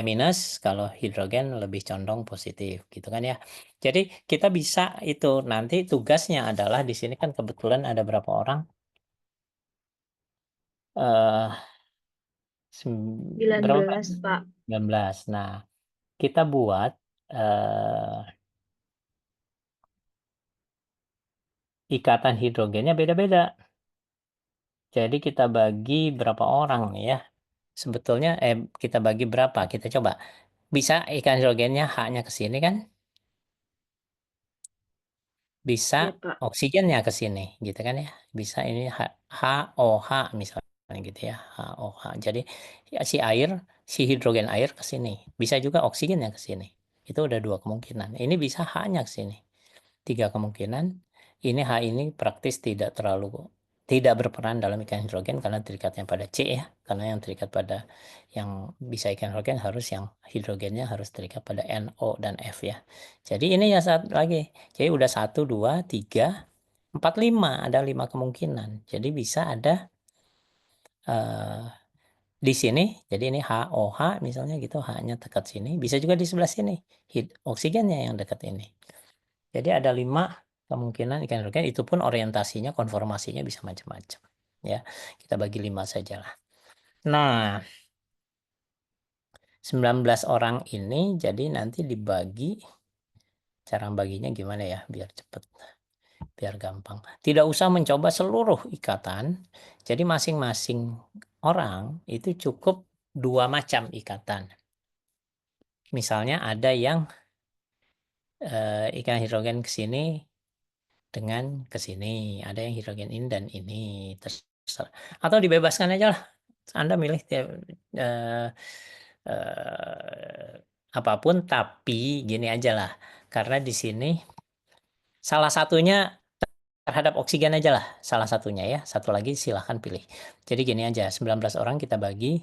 minus, kalau hidrogen lebih condong positif gitu kan ya. Jadi kita bisa itu nanti tugasnya adalah di sini kan kebetulan ada berapa orang? 19, Pak. 19. Nah, kita buat ikatan hidrogennya beda-beda. Jadi kita bagi berapa orang nih ya? Sebetulnya kita bagi berapa? Kita coba. Bisa ikan hidrogennya H-nya ke sini kan? Bisa Iya, Pak. oksigennya ke sini gitu kan ya. Bisa ini HOH misalnya gitu ya. HOH. Jadi ya, si hidrogen air ke sini. Bisa juga oksigennya ke sini. Itu udah 2 kemungkinan. Ini bisa H-nya ke sini. 3 kemungkinan. Ini H ini praktis tidak berperan dalam ikan hidrogen karena terikatnya pada C ya. Karena yang terikat pada yang bisa ikan hidrogen harus yang hidrogennya harus terikat pada NO dan F ya. Jadi ini ya satu lagi. Jadi udah 1, 2, 3, 4, 5. Ada 5 kemungkinan. Jadi bisa ada di sini. Jadi ini HOH misalnya gitu. H-nya dekat sini. Bisa juga di sebelah sini. Oksigennya yang dekat ini. Jadi ada 5 kemungkinan ikan hidrogen, itu pun orientasinya, konformasinya bisa macam-macam. Ya, kita bagi 5 saja lah. Nah, 19 orang ini jadi nanti dibagi, cara baginya gimana ya biar cepat, biar gampang. Tidak usah mencoba seluruh ikatan, jadi masing-masing orang itu cukup 2 macam ikatan. misalnya ada yang ikan hidrogen ke sini dengan ke sini, ada yang hidrogen ini dan ini, terserah. Atau dibebaskan aja lah, Anda milih apapun, tapi gini aja lah, karena di sini salah satunya terhadap oksigen aja lah, salah satunya ya, satu lagi silahkan pilih. Jadi gini aja, 19 orang kita bagi,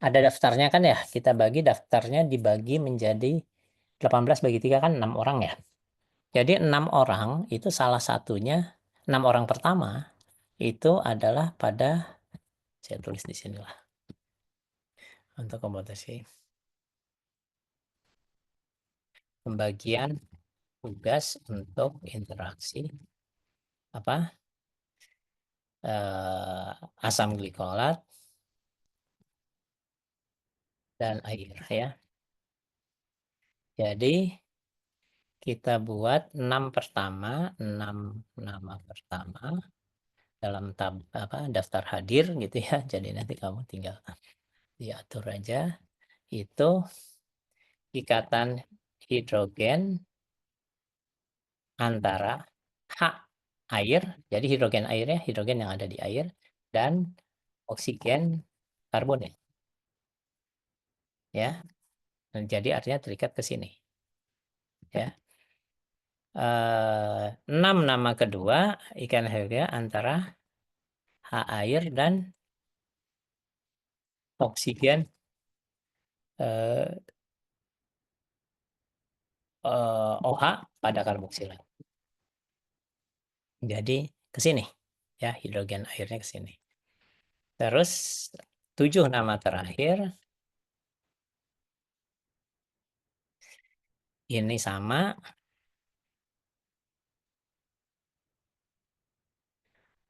ada daftarnya kan ya, kita bagi daftarnya dibagi menjadi 18 bagi 3 kan 6 orang ya. Jadi 6 orang itu salah satunya, 6 orang pertama itu adalah pada, saya tulis di sini lah, untuk komputasi. Pembagian tugas untuk interaksi asam glikolat dan air ya. Jadi kita buat 6 pertama, 6 nama pertama dalam daftar hadir gitu ya. Jadi nanti kamu tinggal diatur aja. Itu ikatan hidrogen antara H air, jadi hidrogen airnya, hidrogen yang ada di air, dan oksigen karbon ya. Jadi artinya terikat ke sini ya. 6 nama kedua ikan hidrogen antara H air dan oksigen OH pada karboksilat. Jadi ke sini ya, hidrogen airnya ke sini. Terus 7 nama terakhir ini sama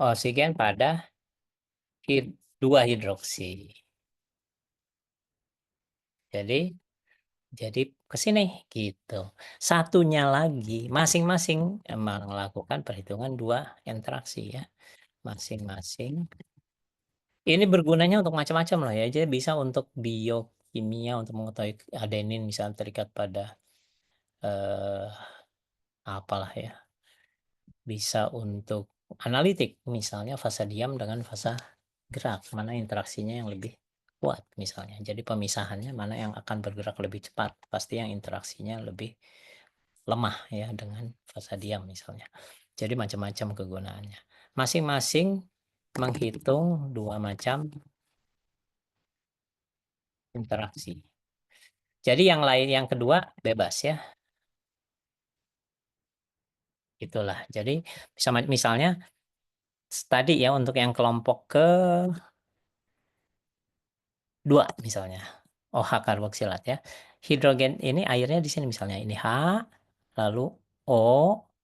oksigen pada 2 hidroksi. Jadi ke sini gitu. Satunya lagi masing-masing melakukan perhitungan 2 interaksi ya. Masing-masing. Ini bergunanya untuk macam-macam lah ya. Jadi bisa untuk biokimia, untuk mengetahui adenin misalnya terikat pada apalah ya. Bisa untuk analitik misalnya fasa diam dengan fasa gerak, mana interaksinya yang lebih kuat misalnya. Jadi pemisahannya mana yang akan bergerak lebih cepat, pasti yang interaksinya lebih lemah ya dengan fasa diam misalnya. Jadi macam-macam kegunaannya. Masing-masing menghitung 2 macam interaksi. Jadi yang lain, yang kedua bebas ya. Itulah. Jadi misalnya tadi ya untuk yang kelompok ke 2 misalnya. OH karboksilat ya. Hidrogen ini airnya di sini misalnya ini H, lalu O,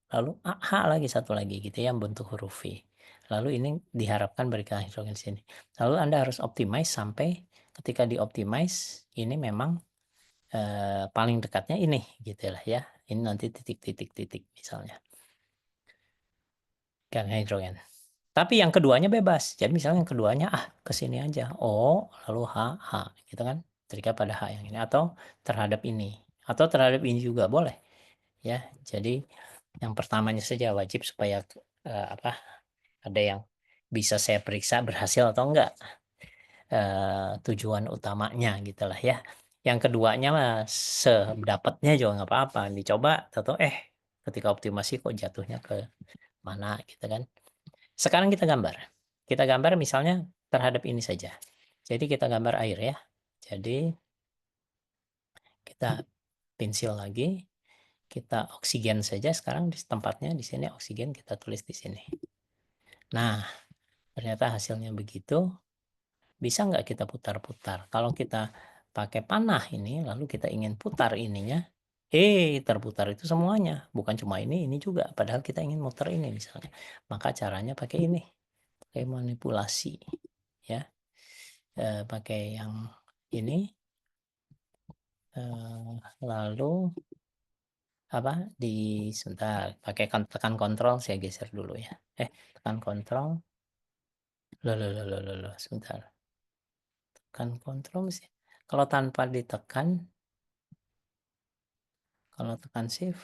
lalu H lagi satu lagi gitu ya bentuk huruf V. Lalu ini diharapkan berikan hidrogen di sini. Lalu Anda harus optimize sampai ketika dioptimize ini memang paling dekatnya ini gitu lah ya. Ini nanti titik misalnya. Karena hidrogen. Tapi yang keduanya bebas. Jadi misalnya yang keduanya ke sini aja. O lalu H gitu kan. Terikat pada H yang ini atau terhadap ini atau terhadap ini juga boleh. Ya. Jadi yang pertamanya saja wajib supaya ada yang bisa saya periksa berhasil atau enggak. Tujuan utamanya gitulah ya. Yang keduanya mah sedapatnya juga nggak apa-apa. Dicoba atau ketika optimasi kok jatuhnya ke mana gitu kan. Sekarang kita gambar. Kita gambar misalnya terhadap ini saja. Jadi kita gambar air ya. Jadi kita pensil lagi. Kita oksigen saja sekarang di tempatnya di sini oksigen kita tulis di sini. Nah, ternyata hasilnya begitu. Bisa nggak kita putar-putar? Kalau kita pakai panah ini lalu kita ingin putar ininya, terputar itu semuanya. Bukan cuma ini juga. Padahal kita ingin muter ini misalnya. Maka caranya pakai ini. Pakai manipulasi ya. Pakai yang ini lalu sebentar pakai tekan kontrol, saya geser dulu ya. Tekan kontrol sebentar, tekan kontrol sih. Kalau tanpa ditekan Kalau tekan shift.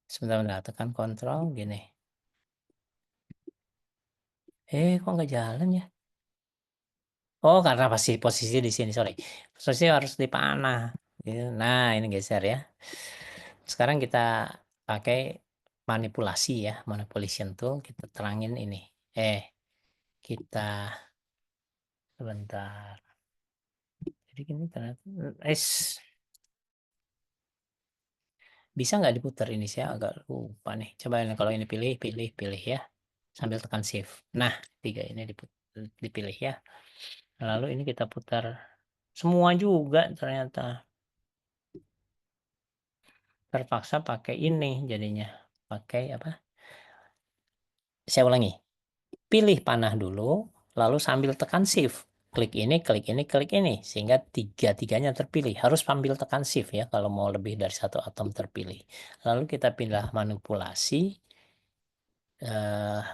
Sebentar, tekan kontrol gini. Kok nggak jalan ya? Oh, karena posisi di sini, sorry. Posisi harus dipanah. Gitu. Nah, ini geser ya. Sekarang kita pakai manipulasi ya, manipulation tool. Kita terangin ini. Kita sebentar. Jadi gini ternyata bisa nggak diputar ini, saya agak lupa nih. Coba ini, kalau ini pilih ya, sambil tekan shift. Nah, 3 ini dipilih ya. Lalu ini kita putar semua juga, ternyata terpaksa pakai ini jadinya. Pakai apa? Saya ulangi. Pilih panah dulu, lalu sambil tekan shift. Klik ini, sehingga tiga-tiganya terpilih. Harus sambil tekan shift ya, kalau mau lebih dari satu atom terpilih. Lalu kita pindah manipulasi,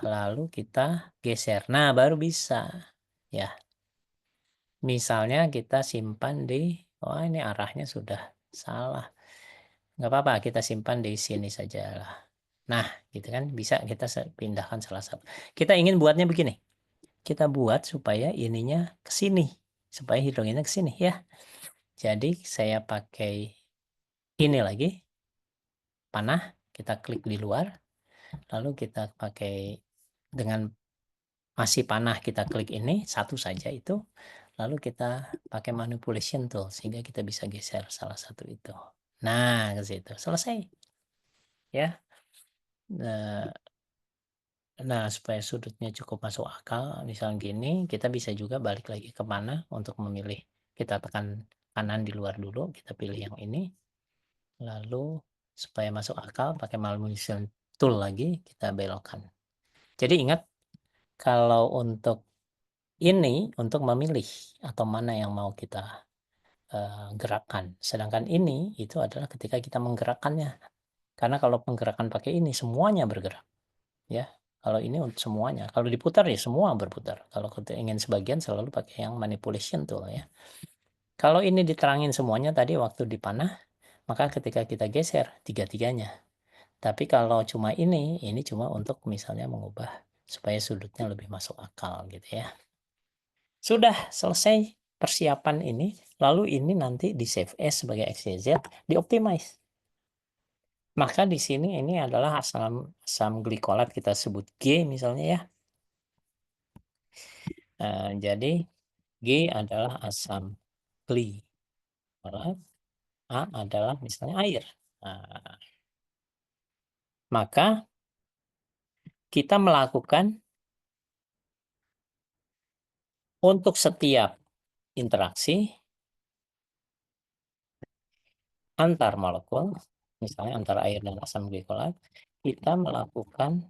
lalu kita geser. Nah, baru bisa ya. Misalnya kita simpan di, ini arahnya sudah salah. Nggak apa-apa, kita simpan di sini saja lah. Nah, gitu kan, bisa kita pindahkan salah satu. Kita ingin buatnya begini. Kita buat supaya ininya ke sini, supaya hidrogennya ke sini ya. Jadi saya pakai ini lagi, panah, kita klik di luar, lalu kita pakai dengan masih panah, kita klik ini satu saja itu, lalu kita pakai manipulation tool sehingga kita bisa geser salah satu itu. Nah, ke situ selesai ya. Nah, supaya sudutnya cukup masuk akal, misalnya gini, kita bisa juga balik lagi ke panah untuk memilih. Kita tekan kanan di luar dulu, kita pilih yang ini. Lalu supaya masuk akal, pakai manipulation tool lagi, kita belokkan. Jadi ingat, kalau untuk ini, untuk memilih atau mana yang mau kita gerakkan. Sedangkan ini, itu adalah ketika kita menggerakkannya. Karena kalau penggerakan pakai ini, semuanya bergerak. Ya. Kalau ini untuk semuanya, kalau diputar ya semua berputar. Kalau kita ingin sebagian, selalu pakai yang manipulation tool ya. Kalau ini diterangin semuanya tadi waktu dipanah, maka ketika kita geser tiga-tiganya. Tapi kalau cuma ini cuma untuk misalnya mengubah supaya sudutnya lebih masuk akal gitu ya. Sudah selesai persiapan ini, lalu ini nanti di save as sebagai XYZ, di optimize. Maka di sini ini adalah asam glikolat, kita sebut G misalnya ya. Jadi G adalah asam glikolat, A adalah misalnya air. Maka kita melakukan untuk setiap interaksi antar molekul, misalnya antara air dan asam glikolat, kita melakukan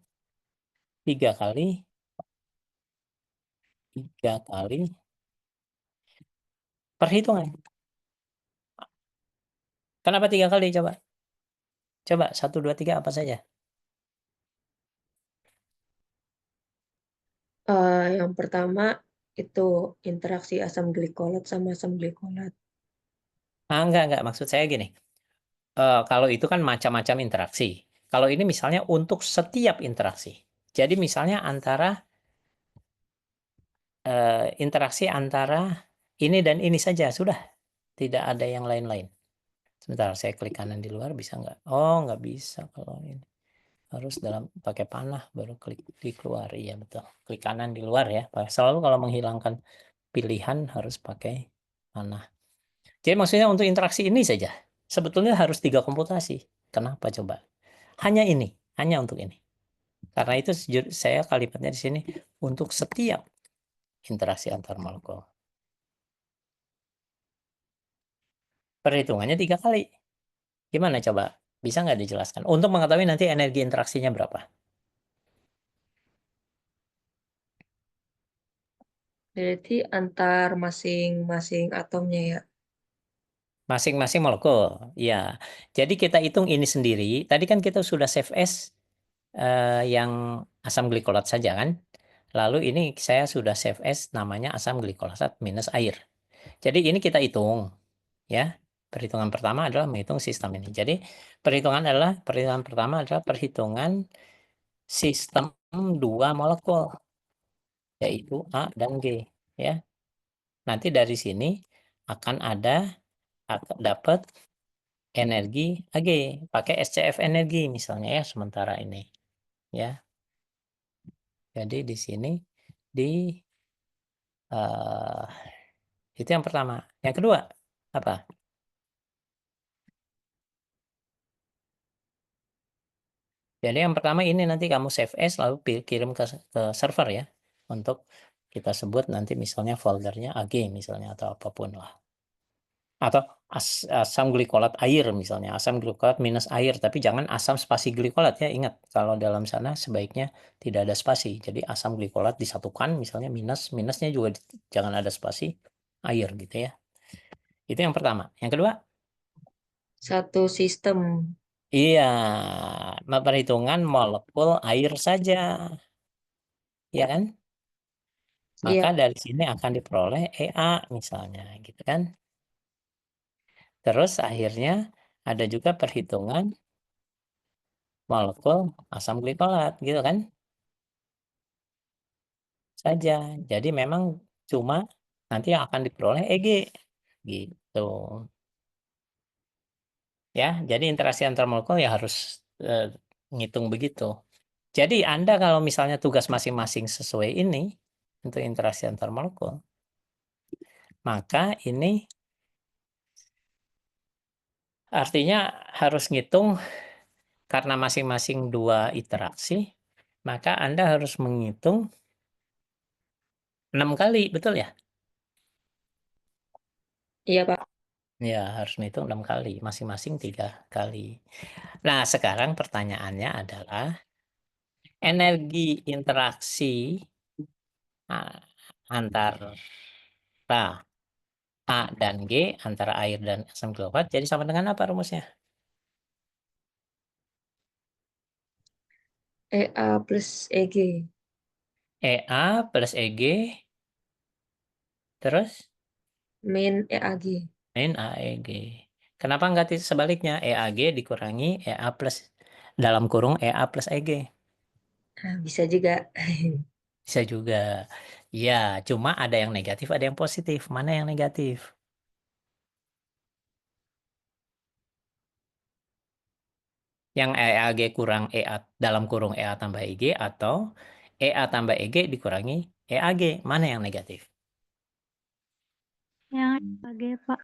3 kali perhitungan. Kenapa 3 kali coba? Coba 1, 2, 3 apa saja? Yang pertama itu interaksi asam glikolat sama asam glikolat. Enggak. Maksud saya gini. Kalau itu kan macam-macam interaksi. Kalau ini misalnya untuk setiap interaksi. Jadi misalnya antara interaksi antara ini dan ini saja sudah, tidak ada yang lain-lain. Sebentar, saya klik kanan di luar, bisa nggak? Oh, nggak bisa kalau ini. Harus pakai panah baru klik di keluar. Iya betul. Klik kanan di luar ya. Selalu kalau menghilangkan pilihan harus pakai panah. Jadi maksudnya untuk interaksi ini saja. Sebetulnya harus 3 komputasi. Kenapa coba? Hanya untuk ini. Karena itu saya kalimatnya di sini untuk setiap interaksi antar molekul. Perhitungannya 3 kali. Gimana coba? Bisa nggak dijelaskan? Untuk mengetahui nanti energi interaksinya berapa? Berarti antar masing-masing atomnya ya. Masing-masing molekul. Ya. Jadi kita hitung ini sendiri. Tadi kan kita sudah save as yang asam glikolat saja kan. Lalu ini saya sudah save as namanya asam glikolat minus air. Jadi ini kita hitung, ya. Perhitungan pertama adalah menghitung sistem ini. Jadi perhitungan pertama adalah perhitungan sistem 2 molekul, yaitu A dan G, ya. Nanti dari sini akan dapat energi Ag, pakai SCF energi misalnya ya sementara ini, ya. Jadi di sini itu yang pertama. Yang kedua apa? Jadi yang pertama ini nanti kamu save as lalu kirim ke server ya, untuk kita sebut nanti misalnya foldernya AG misalnya atau apapun lah. Atau asam glikolat air misalnya, asam glikolat minus air, tapi jangan asam spasi glikolat ya, ingat kalau dalam sana sebaiknya tidak ada spasi. Jadi asam glikolat disatukan misalnya minusnya juga jangan ada spasi air gitu ya. Itu yang pertama. Yang kedua, Satu sistem. iya, perhitungan molekul air saja, ya kan? Maka Iya. dari sini akan diperoleh Ea misalnya, gitu kan? Terus akhirnya ada juga perhitungan molekul asam glikolat, gitu kan? Saja. Jadi memang cuma nanti akan diperoleh Eg, gitu. Ya, jadi interaksi antar molekul ya harus ngitung begitu. Jadi Anda kalau misalnya tugas masing-masing sesuai ini untuk interaksi antar molekul, maka ini artinya harus ngitung karena masing-masing 2 interaksi, maka Anda harus menghitung 6 kali, betul ya? Iya, Pak. Ya, harus menghitung 6 kali, masing-masing 3 kali. Nah, sekarang pertanyaannya adalah energi interaksi antara A dan G, antara air dan asam glikolat, jadi sama dengan apa rumusnya? Ea plus Eg. Ea plus Eg, terus Min Eag. min AEG. Kenapa nggak sebaliknya? EAG dikurangi EA plus, dalam kurung EA plus EG. Nah, bisa juga. Bisa juga. Ya, cuma ada yang negatif, ada yang positif. Mana yang negatif? Yang EAG kurang EA dalam kurung EA tambah EG atau EA tambah EG dikurangi EAG. Mana yang negatif? Yang AG, Pak.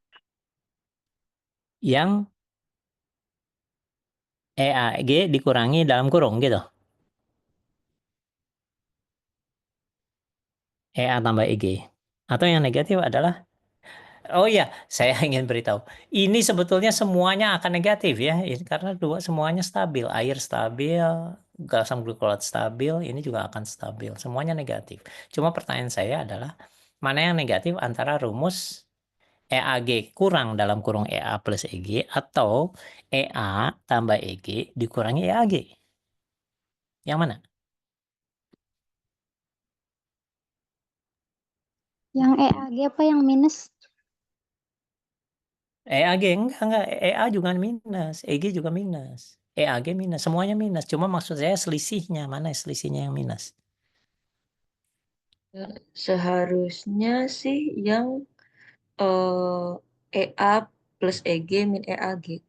Yang EAG dikurangi dalam kurung gitu. EA tambah EG. Atau yang negatif adalah, oh iya, saya ingin beritahu. Ini sebetulnya semuanya akan negatif ya, karena semuanya stabil, air stabil, asam glikolat stabil, ini juga akan stabil, semuanya negatif. Cuma pertanyaan saya adalah mana yang negatif antara rumus EAG kurang dalam kurung EA plus EG atau EA tambah EG dikurangi EAG? Yang mana? Yang EAG apa yang minus? EAG enggak, EA juga minus, EG juga minus. EAG minus, semuanya minus. Cuma maksud saya selisihnya, mana selisihnya yang minus? Seharusnya sih yang Ea plus Eg min Eag.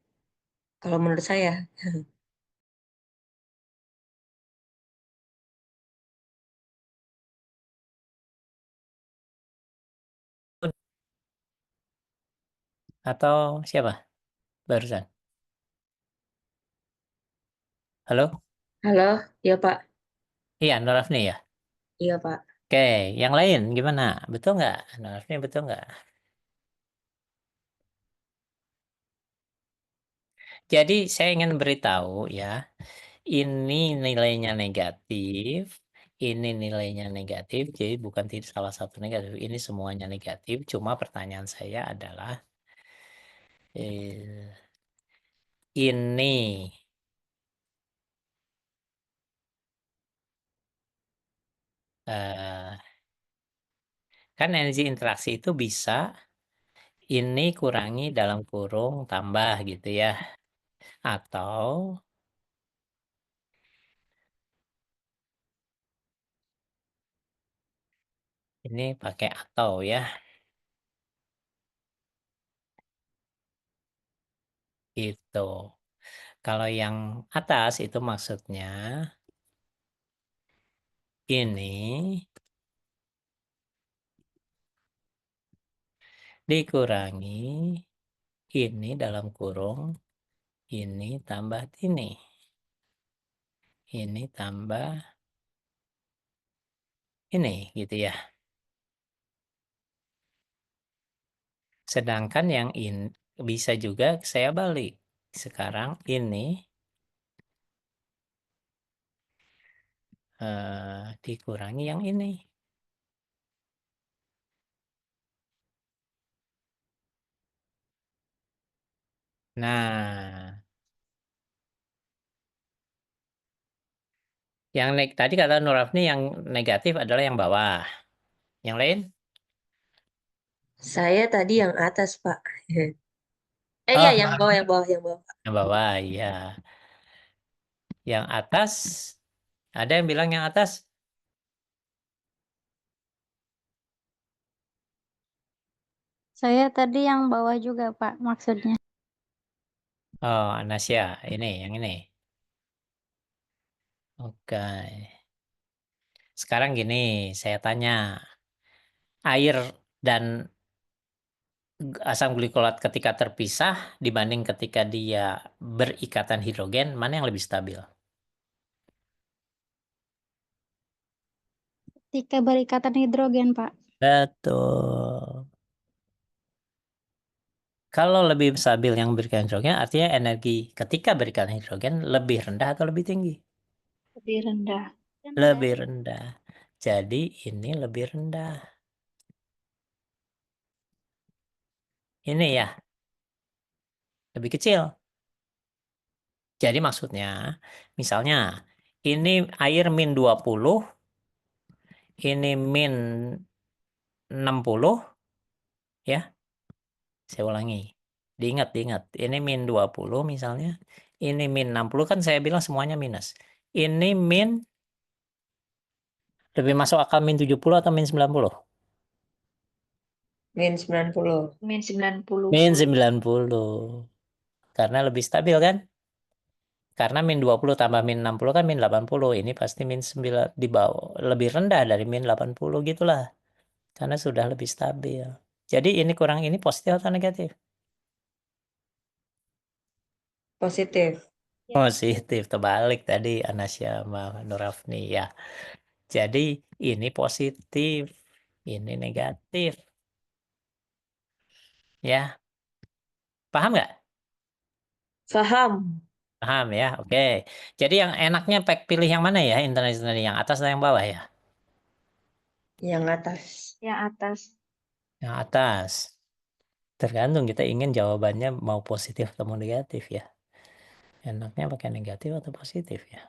Kalau menurut saya. Atau siapa barusan? Halo? Halo, ya Pak. Iya, Nur Rafni ya? Iya Pak. Oke, yang lain gimana? Betul nggak? Nur Rafni betul nggak? Jadi saya ingin beritahu ya, ini nilainya negatif, ini nilainya negatif, jadi bukan salah satu negatif, ini semuanya negatif. Cuma pertanyaan saya adalah, eh, ini kan energi interaksi itu bisa ini kurangi dalam kurung tambah gitu ya. Atau ini pakai atau ya. Gitu. Kalau yang atas itu maksudnya ini dikurangi ini dalam kurung ini tambah ini. Ini tambah ini gitu ya. Sedangkan yang ini bisa juga saya balik. Sekarang ini dikurangi yang ini. Nah, yang tadi kata Nur Afni yang negatif adalah yang bawah. Yang lain? Saya tadi yang atas, Pak. Oh, Iya, yang bawah, yang bawah, yang bawah. yang bawah, iya. Yang atas, ada yang bilang yang atas? Saya tadi yang bawah juga, Pak, maksudnya. Oh, Anasya, ini, yang ini. Oke. Sekarang gini, saya tanya. Air dan asam glikolat ketika terpisah dibanding ketika dia berikatan hidrogen, mana yang lebih stabil? Ketika berikatan hidrogen, Pak. Betul. Kalau lebih stabil yang berikatan hidrogen, artinya energi ketika berikatan hidrogen lebih rendah atau lebih tinggi? Lebih rendah. Lebih rendah. Jadi ini lebih rendah. Ini ya, lebih kecil. Jadi maksudnya, misalnya ini air min 20, ini min 60, ya. Saya ulangi. Diingat. Ini min 20 misalnya. Ini min 60 kan saya bilang semuanya minus. Ini min, lebih masuk akal min 70 atau min 90? Min 90. Min 90. Min 90. Karena lebih stabil kan? Karena min 20 tambah min 60 kan min 80. Ini pasti min 9 di bawah. Lebih rendah dari min 80 gitulah. Karena sudah lebih stabil. Jadi ini kurang ini positif atau negatif? Positif. Positif. Terbalik tadi Anasya sama Nurafni ya. Jadi ini positif. Ini negatif. Ya. Paham nggak? Paham. Paham ya. Oke. Jadi yang enaknya pilih yang mana ya? Internet yang atas atau yang bawah ya? Yang atas. Yang atas. Yang atas. Tergantung kita ingin jawabannya mau positif atau mau negatif ya. Enaknya pakai negatif atau positif ya.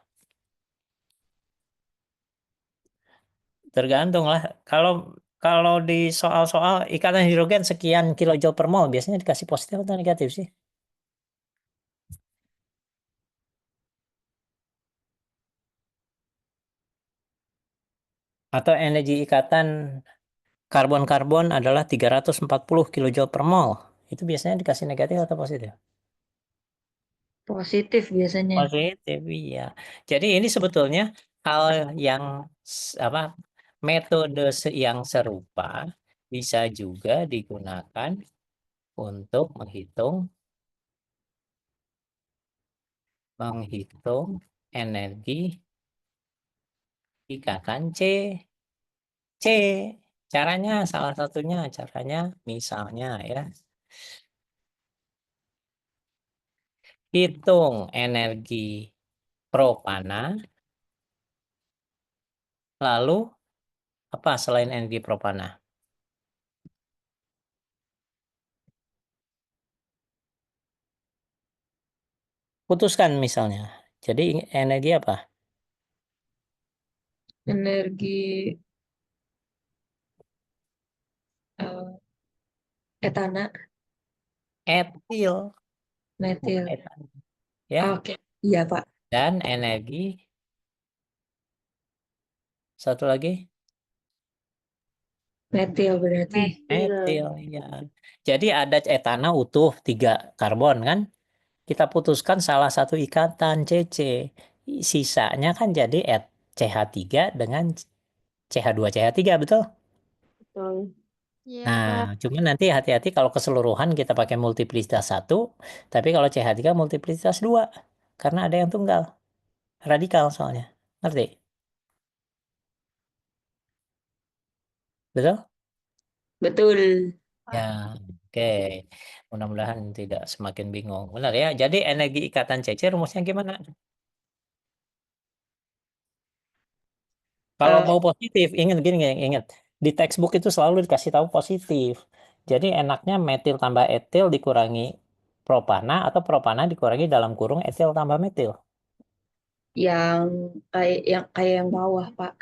Tergantung lah. Kalau di soal-soal ikatan hidrogen sekian kilojoule per mol biasanya dikasih positif atau negatif sih? Atau energi ikatan karbon-karbon adalah 340 kilojoule per mol. Itu biasanya dikasih negatif atau positif? Positif biasanya. Positif, iya. Jadi ini sebetulnya hal yang apa metode yang serupa bisa juga digunakan untuk menghitung energi ikatan C. Caranya salah satunya misalnya ya, hitung energi propana, lalu apa selain energi propana? Putuskan misalnya. Jadi energi apa? Energi etana. etil, Metil. bukan etan. Ya, Oke. Iya, Pak. dan energi satu lagi Metil berarti. metil ya. Jadi ada etana utuh 3 karbon kan? Kita putuskan salah satu ikatan CC. Sisanya kan jadi CH3 dengan CH2CH3, betul? Betul. Iya, Nah, Pak. cuma nanti hati-hati kalau keseluruhan kita pakai multiplicitas 1, tapi kalau CH3 multiplicitas 2. Karena ada yang tunggal. Radikal soalnya. Ngerti? Betul? Betul. Ya, oke. Mudah-mudahan tidak semakin bingung. Benar ya? Jadi energi ikatan CC rumusnya gimana? Kalau Eh, mau positif, ingat gini, ingat. Di textbook itu selalu dikasih tahu positif. Jadi enaknya metil tambah etil dikurangi propana atau propana dikurangi dalam kurung etil tambah metil. yang kayak yang bawah, Pak.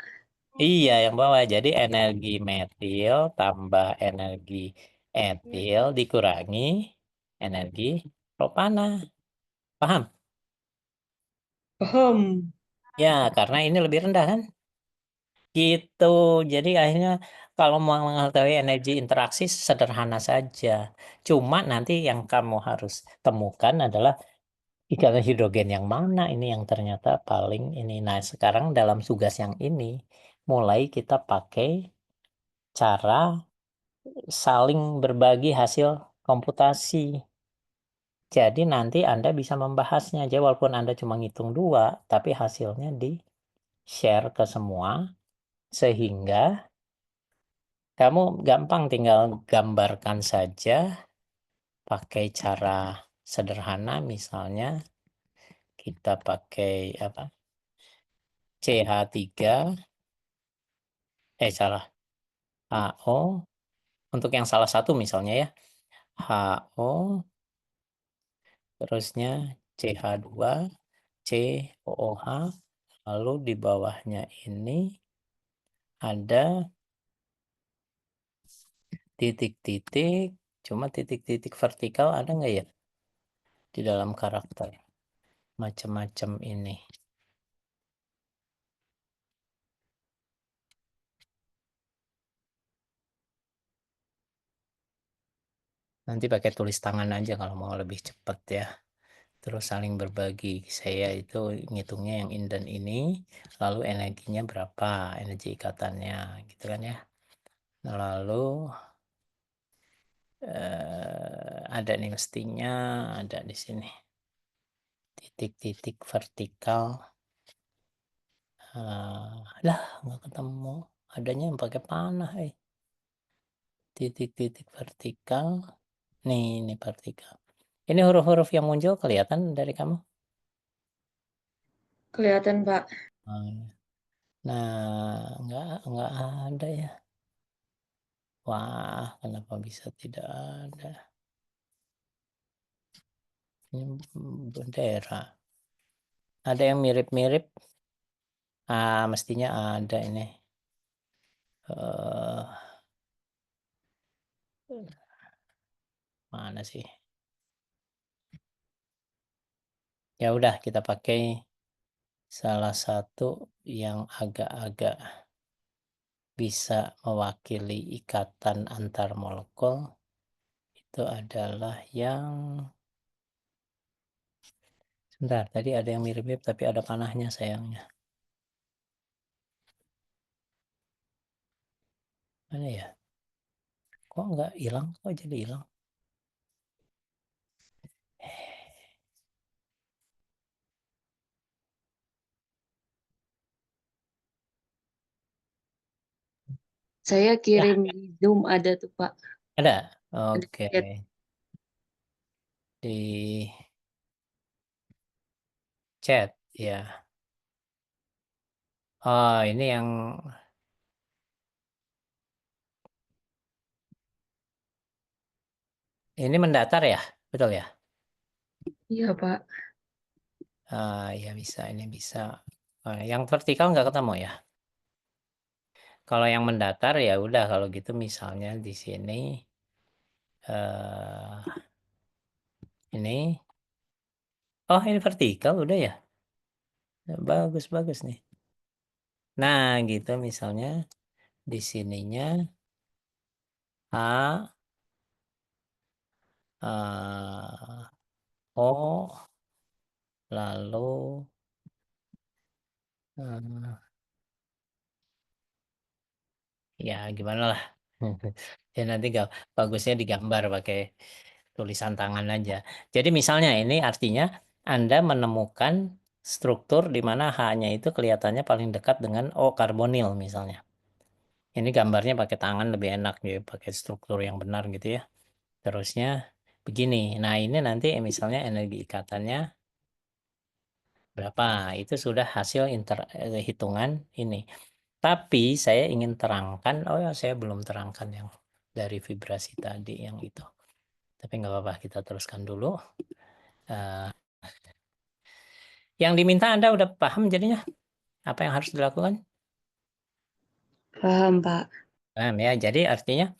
Iya, yang bawah. Jadi energi metil tambah energi etil dikurangi energi propana. Paham? Paham. Ya, karena ini lebih rendah kan? Gitu. Jadi akhirnya kalau mau mengetahui energi interaksi sederhana saja. Cuma nanti yang kamu harus temukan adalah ikatan hidrogen yang mana ini yang ternyata paling ini. Nah, sekarang dalam tugas yang ini mulai kita pakai cara saling berbagi hasil komputasi. Jadi nanti Anda bisa membahasnya. Jadi walaupun Anda cuma ngitung 2, tapi hasilnya di-share ke semua sehingga kamu gampang tinggal gambarkan saja pakai cara sederhana, misalnya kita pakai apa? CH3 salah, HO untuk yang salah satu misalnya ya. HO terusnya CH2 COOH, lalu di bawahnya ini ada titik-titik, cuma titik-titik vertikal ada nggak ya di dalam karakter? Macam-macam ini. Nanti pakai tulis tangan aja kalau mau lebih cepat ya. Terus saling berbagi. Saya itu ngitungnya yang in dan ini, lalu energinya berapa, energi ikatannya, gitu kan ya. Lalu ada nih mestinya, ada di sini. Titik-titik vertikal. Lah, nggak ketemu. Adanya yang pakai panah, Titik-titik vertikal. Nih, ini vertikal. Ini huruf-huruf yang muncul kelihatan dari kamu? Kelihatan, Pak. Nah, nggak ada ya. Wah, kenapa bisa tidak ada? Ini bendera. Ada yang mirip-mirip. Mestinya ada ini. Mana sih? Ya udah, kita pakai salah satu yang agak-agak bisa mewakili ikatan antar molekul. Itu adalah yang sebentar, tadi ada yang mirip-mirip tapi ada panahnya sayangnya. Mana ya? Kok nggak hilang? Kok jadi hilang? Saya Ya, kirim di Zoom ada tuh, Pak. ada. Ada Oke. chat. Di chat ya. Oh, ini yang ini mendatar ya? Betul ya? Iya, Pak. Ya bisa, ini bisa. Yang vertikal nggak ketemu ya? Kalau yang mendatar ya udah kalau gitu misalnya di sini Ini. Oh, ini vertikal udah ya? Bagus nih. Nah, gitu misalnya di sininya A O lalu ya gimana lah. Ya nanti bagusnya digambar pakai tulisan tangan aja. Jadi misalnya ini artinya Anda menemukan struktur di mana H-nya itu kelihatannya paling dekat dengan O karbonil misalnya. Ini gambarnya pakai tangan lebih enak ya, pakai struktur yang benar gitu ya. Terusnya begini. Nah, ini nanti misalnya energi ikatannya berapa? Itu sudah hasil hitungan ini. Tapi saya ingin terangkan, oh ya saya belum terangkan yang dari vibrasi tadi yang itu. Tapi nggak apa-apa, kita teruskan dulu. Yang diminta Anda udah paham jadinya? Apa yang harus dilakukan? Paham, Pak. Paham ya, jadi artinya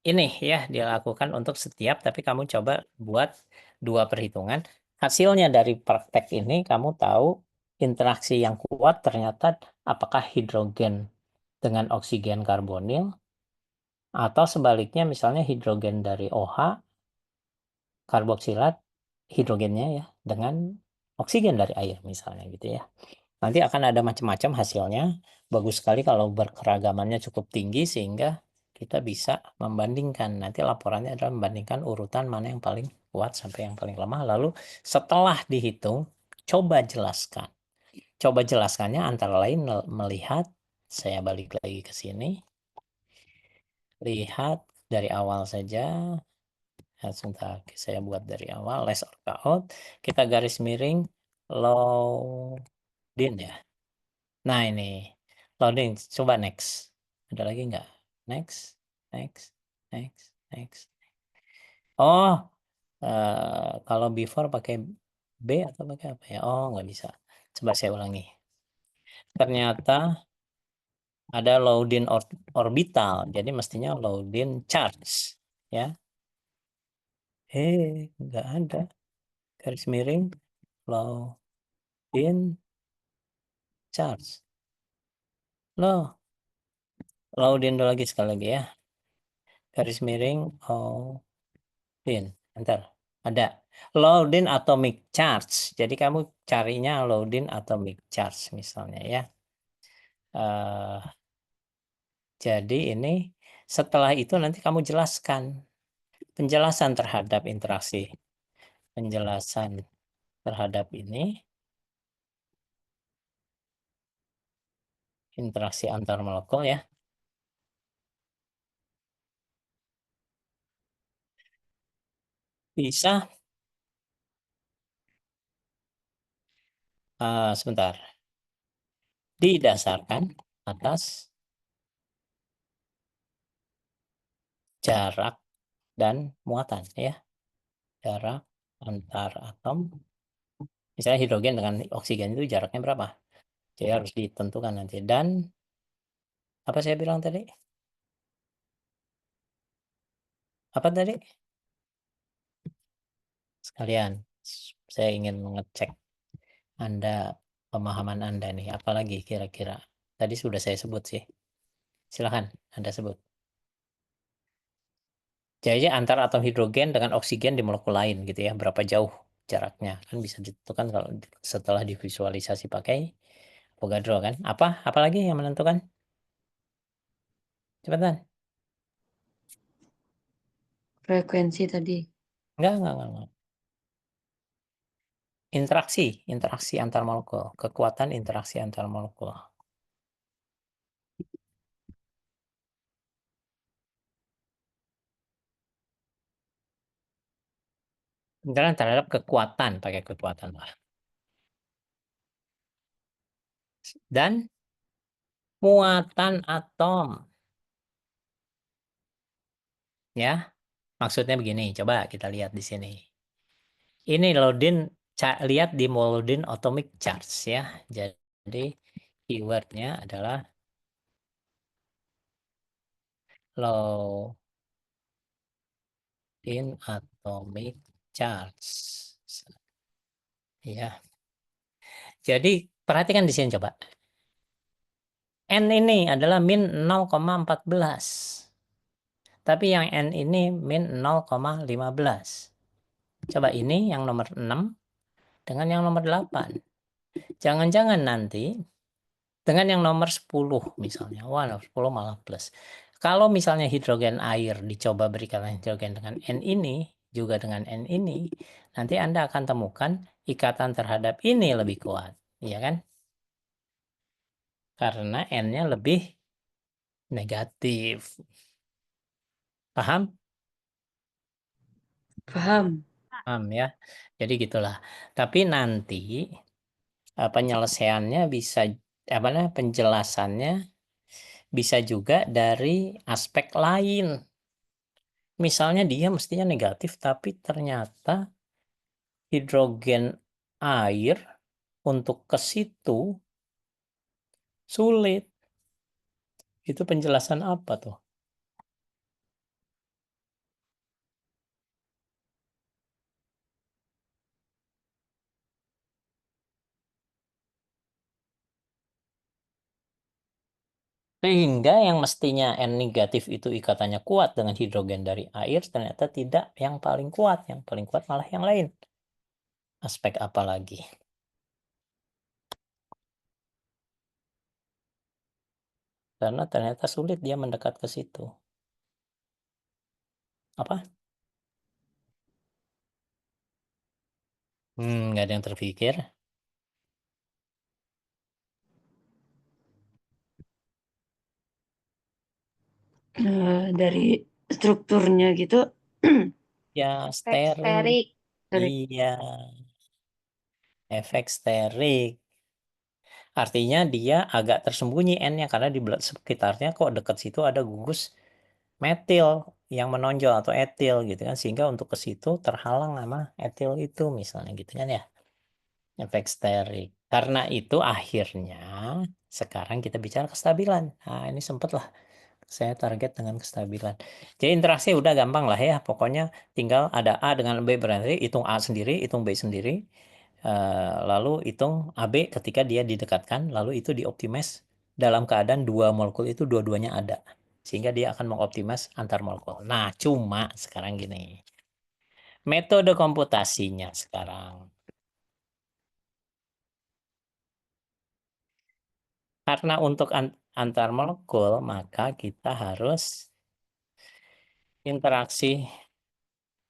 ini ya dilakukan untuk setiap, tapi kamu coba buat 2 perhitungan. Hasilnya dari praktek ini kamu tahu interaksi yang kuat ternyata apakah hidrogen dengan oksigen karbonil atau sebaliknya misalnya hidrogen dari OH karboksilat hidrogennya ya dengan oksigen dari air misalnya gitu ya. Nanti akan ada macam-macam hasilnya. Bagus sekali kalau berkeragamannya cukup tinggi sehingga kita bisa membandingkan. Nanti laporannya adalah membandingkan urutan mana yang paling kuat sampai yang paling lemah. Lalu setelah dihitung, coba jelaskan. Coba jelaskannya antara lain melihat, saya balik lagi ke sini. Lihat dari awal saja. Sebentar, saya buat dari awal. Less or out. Kita garis miring loading ya. Nah ini loading, coba next. Ada lagi nggak? Next, next, next, next. Oh, kalau before pakai B atau pakai apa ya? Oh, nggak bisa. Coba saya ulangi. Ternyata ada loading orbital, jadi mestinya loading charge, ya. Nggak ada. Garis miring loading charge. Loh, loading dulu lagi sekali lagi ya. Garis miring loading. Bentar. Ada loading atomic charge. Jadi kamu carinya loading atomic charge misalnya ya. Jadi ini setelah itu nanti kamu jelaskan penjelasan terhadap interaksi. Penjelasan terhadap ini interaksi antar molekul ya. Bisa sebentar. Didasarkan atas jarak dan muatan ya. Jarak antar atom. Misalnya hidrogen dengan oksigen itu jaraknya berapa? Jadi harus ditentukan nanti. Dan apa saya bilang tadi? Apa tadi? Sekalian, saya ingin mengecek pemahaman Anda nih. Apalagi kira-kira? Tadi sudah saya sebut sih. Silakan Anda sebut. Jadi antar atom hidrogen dengan oksigen di molekul lain gitu ya. Berapa jauh jaraknya? Kan bisa ditentukan kalau setelah divisualisasi pakai Avogadro kan. Apalagi yang menentukan? Cepetan. Frekuensi tadi. Enggak. Interaksi antar molekul, kekuatan interaksi antar molekul. Interaksi terhadap kekuatan, pakai kekuatan lah. Dan muatan atom. Ya, maksudnya begini, coba kita lihat di sini. Ini loading, lihat di loading atomic charge ya. Jadi keywordnya adalah in atomic charge. Ya. Jadi perhatikan di sini coba. N ini adalah min 0,14. Tapi yang N ini min 0,15. Coba ini yang nomor 6 dengan yang nomor 8. Jangan-jangan nanti dengan yang nomor 10 misalnya. Wah, nomor 10 malah plus. Kalau misalnya hidrogen air dicoba berikan hidrogen dengan N ini, juga dengan N ini, nanti Anda akan temukan ikatan terhadap ini lebih kuat. Iya kan? Karena N-nya lebih negatif. Paham? Paham. Paham ya. Jadi gitulah. Tapi nanti penyelesaiannya bisa penjelasannya bisa juga dari aspek lain. Misalnya dia mestinya negatif tapi ternyata hidrogen air untuk ke situ sulit. Itu penjelasan apa tuh? Sehingga yang mestinya N negatif itu ikatannya kuat dengan hidrogen dari air, ternyata tidak yang paling kuat. Yang paling kuat malah yang lain. Aspek apa lagi? Karena ternyata sulit dia mendekat ke situ. Apa? Nggak ada yang terpikir. Dari strukturnya gitu. Ya, Efek sterik. sterik. Iya. Efek sterik. Artinya dia agak tersembunyi N-nya karena di sekitarnya kok dekat situ ada gugus metil yang menonjol atau etil gitu kan, sehingga untuk ke situ terhalang sama etil itu misalnya gitu kan ya. Efek sterik. Karena itu akhirnya sekarang kita bicara kestabilan. Nah, ini sempet lah saya target dengan kestabilan. Jadi interaksi udah gampang lah ya. Pokoknya tinggal ada A dengan B berarti hitung A sendiri, hitung B sendiri. Lalu hitung AB ketika dia didekatkan. Lalu itu dioptimize dalam keadaan dua molekul itu dua-duanya ada. Sehingga dia akan mengoptimize antar molekul. Nah, cuma sekarang gini. Metode komputasinya sekarang. Karena untuk antar molekul, maka kita harus interaksi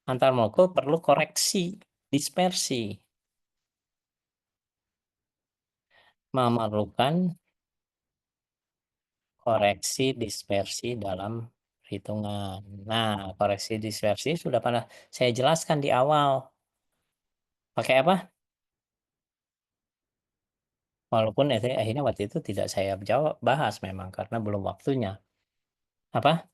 antar molekul perlu koreksi dispersi. Memerlukan koreksi dispersi dalam hitungan. Nah, koreksi dispersi sudah pernah saya jelaskan di awal. Pakai apa? Walaupun akhirnya waktu itu tidak saya bahas memang karena belum waktunya. Apa?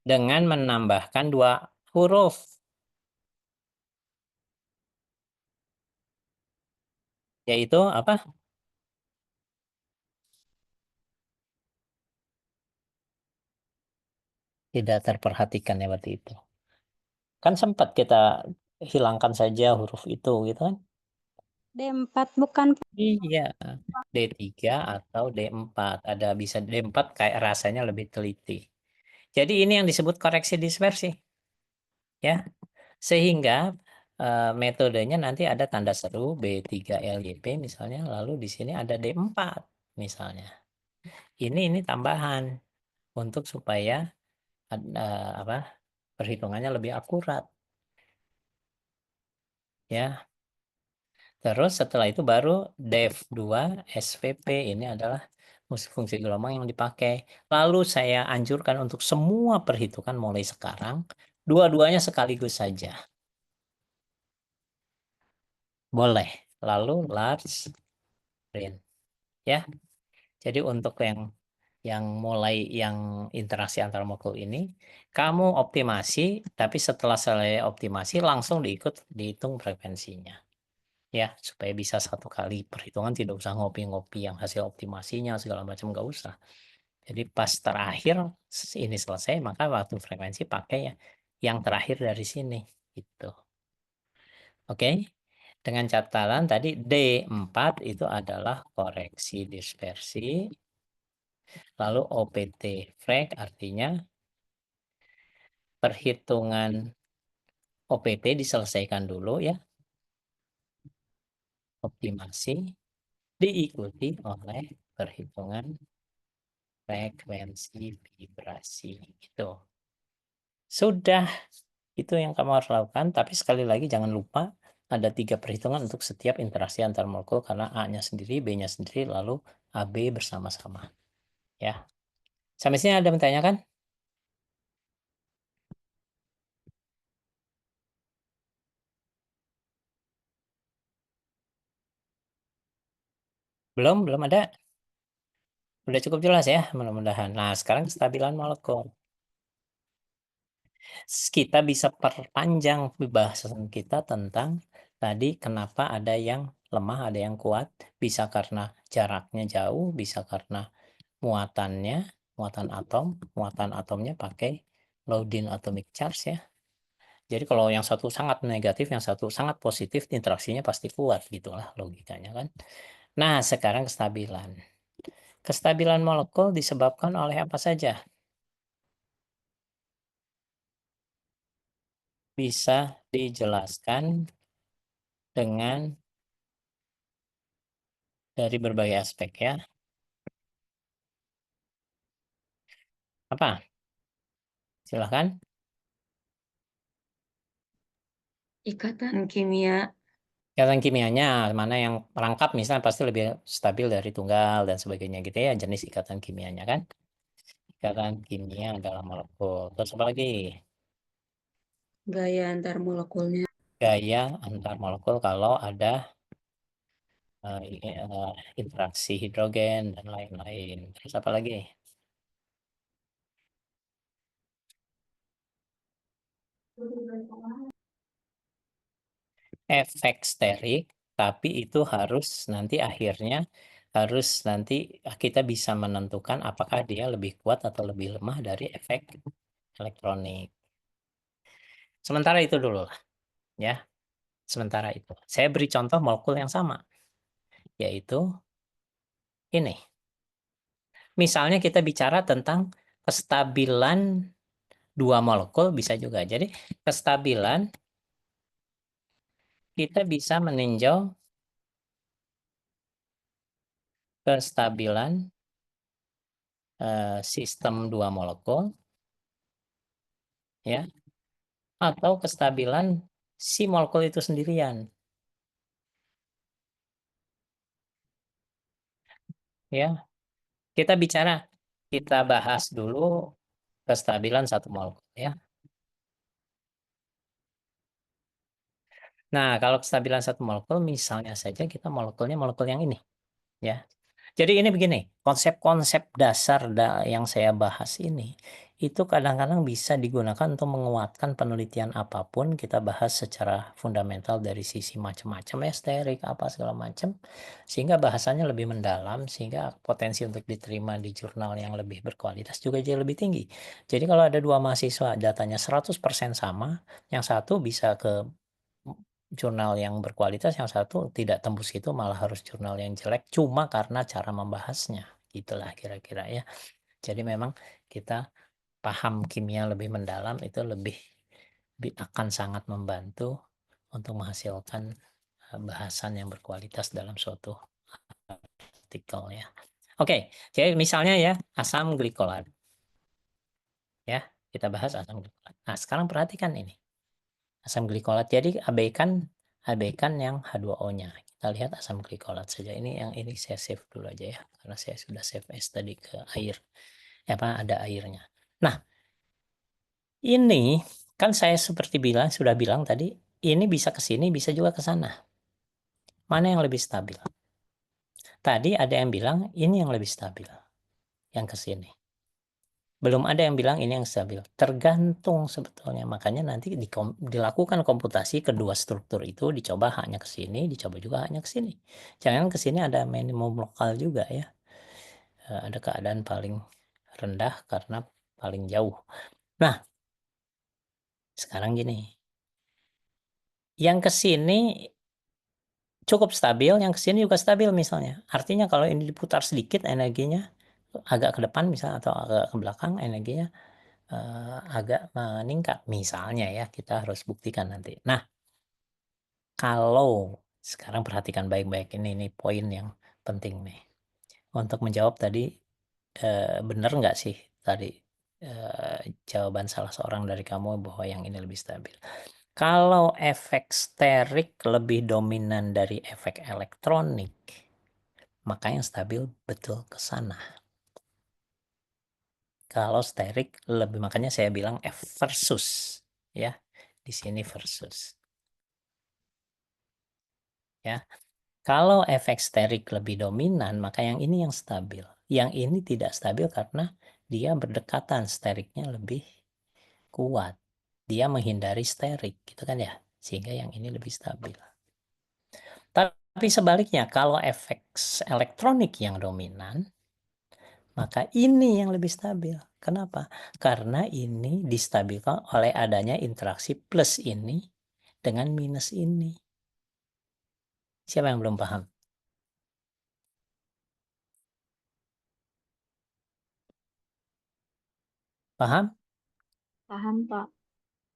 Dengan menambahkan 2 huruf. Yaitu apa? Tidak terperhatikan ya waktu itu. Kan sempat kita hilangkan saja huruf itu gitu kan? D4 bukan Iya, D3 atau D4. Ada bisa D4 kayak rasanya lebih teliti. Jadi ini yang disebut koreksi dispersi. Ya. Sehingga metodenya nanti ada tanda seru B3LYP misalnya, lalu di sini ada D4 misalnya. Ini tambahan untuk supaya perhitungannya lebih akurat. Ya. Terus setelah itu baru DEF2 SVP ini adalah fungsi gelombang yang dipakai. Lalu saya anjurkan untuk semua perhitungan mulai sekarang dua-duanya sekaligus saja. Boleh. Lalu large range ya. Jadi untuk yang mulai yang interaksi antar molekul ini kamu optimasi, tapi setelah selesai optimasi langsung dihitung frekuensinya. Ya, supaya bisa satu kali perhitungan, tidak usah ngopi-ngopi yang hasil optimasinya segala macam, nggak usah. Jadi pas terakhir ini selesai, maka waktu frekuensi pakai yang terakhir dari sini gitu. Oke. Dengan catatan tadi D4 itu adalah koreksi dispersi. Lalu OPT frek artinya perhitungan OPT diselesaikan dulu ya. Optimasi diikuti oleh perhitungan frekuensi vibrasi itu. Sudah, itu yang kamu harus lakukan, tapi sekali lagi jangan lupa ada 3 perhitungan untuk setiap interaksi antar molekul karena A-nya sendiri, B-nya sendiri, lalu AB bersama-sama. Ya. Sampai sini ada bertanya kan? Belum ada. Udah cukup jelas ya, mudah-mudahan. Nah, sekarang kestabilan molekul. Kita bisa perpanjang pembahasan kita tentang tadi kenapa ada yang lemah, ada yang kuat. Bisa karena jaraknya jauh, bisa karena muatan atomnya pakai loading atomic charge ya. Jadi kalau yang satu sangat negatif, yang satu sangat positif, interaksinya pasti kuat gitulah logikanya kan. Nah, sekarang kestabilan. Kestabilan molekul disebabkan oleh apa saja? Bisa dijelaskan dengan dari berbagai aspek ya. Apa? Silahkan. Ikatan kimia. Ikatan kimianya mana yang rangkap misalnya pasti lebih stabil dari tunggal dan sebagainya gitu ya, jenis ikatan kimianya kan. Ikatan kimia dalam molekul. Terus apa lagi? Gaya antar molekulnya. Gaya antar molekul kalau ada interaksi hidrogen dan lain-lain. Terus apa lagi? Efek sterik, tapi itu harus nanti akhirnya harus nanti kita bisa menentukan apakah dia lebih kuat atau lebih lemah dari efek elektronik. Sementara itu dulu lah, ya. Sementara itu. Saya beri contoh molekul yang sama, yaitu ini. Misalnya kita bicara tentang kestabilan dua molekul bisa juga. Jadi kestabilan kita bisa meninjau kestabilan sistem dua molekul ya atau kestabilan si molekul itu sendirian. Ya. Kita bahas dulu kestabilan satu molekul ya. Nah, kalau kestabilan satu molekul misalnya saja kita molekulnya molekul yang ini ya. Jadi ini begini, konsep-konsep dasar yang saya bahas ini itu kadang-kadang bisa digunakan untuk menguatkan penelitian apapun. Kita bahas secara fundamental dari sisi macam-macam ya, sterik apa segala macam, sehingga bahasanya lebih mendalam, sehingga potensi untuk diterima di jurnal yang lebih berkualitas juga jadi lebih tinggi. Jadi kalau ada dua mahasiswa datanya 100% sama, yang satu bisa ke jurnal yang berkualitas, yang satu tidak tembus itu, malah harus jurnal yang jelek cuma karena cara membahasnya, gitulah kira-kira ya. Jadi memang kita paham kimia lebih mendalam itu lebih akan sangat membantu untuk menghasilkan bahasan yang berkualitas dalam suatu artikel ya. Oke, jadi misalnya ya asam glikolat ya, kita bahas asam glikolat. Nah sekarang perhatikan ini asam glikolat. Jadi abaikan yang H2O-nya. Kita lihat asam glikolat saja. Ini saya save dulu aja ya, karena saya sudah save as tadi ke air. Ada airnya. Nah, ini kan saya sudah bilang tadi, ini bisa ke sini, bisa juga ke sana. Mana yang lebih stabil? Tadi ada yang bilang ini yang lebih stabil, yang ke sini. Belum ada yang bilang ini yang stabil. Tergantung sebetulnya. Makanya nanti dilakukan komputasi kedua struktur itu, dicoba hanya ke sini, dicoba juga hanya ke sini. Jangan ke sini ada minimum lokal juga ya. Ada keadaan paling rendah karena paling jauh. Nah, sekarang gini, yang ke sini cukup stabil, yang ke sini juga stabil misalnya. Artinya kalau ini diputar sedikit energinya agak ke depan misalnya atau agak ke belakang energinya agak meningkat misalnya ya, kita harus buktikan nanti. Nah, kalau sekarang perhatikan baik-baik, ini poin yang penting nih. Untuk menjawab tadi benar nggak sih tadi jawaban salah seorang dari kamu bahwa yang ini lebih stabil. Kalau efek sterik lebih dominan dari efek elektronik, maka yang stabil betul ke sana. Kalau sterik lebih, makanya saya bilang F versus ya. Di sini versus. Ya. Kalau efek sterik lebih dominan, maka yang ini yang stabil. Yang ini tidak stabil karena dia berdekatan, steriknya lebih kuat. Dia menghindari sterik, gitu kan ya. Sehingga yang ini lebih stabil. Tapi sebaliknya, kalau efek elektronik yang dominan, maka ini yang lebih stabil. Kenapa? Karena ini distabilkan oleh adanya interaksi plus ini dengan minus ini. Siapa yang belum paham? Paham? Paham, Pak.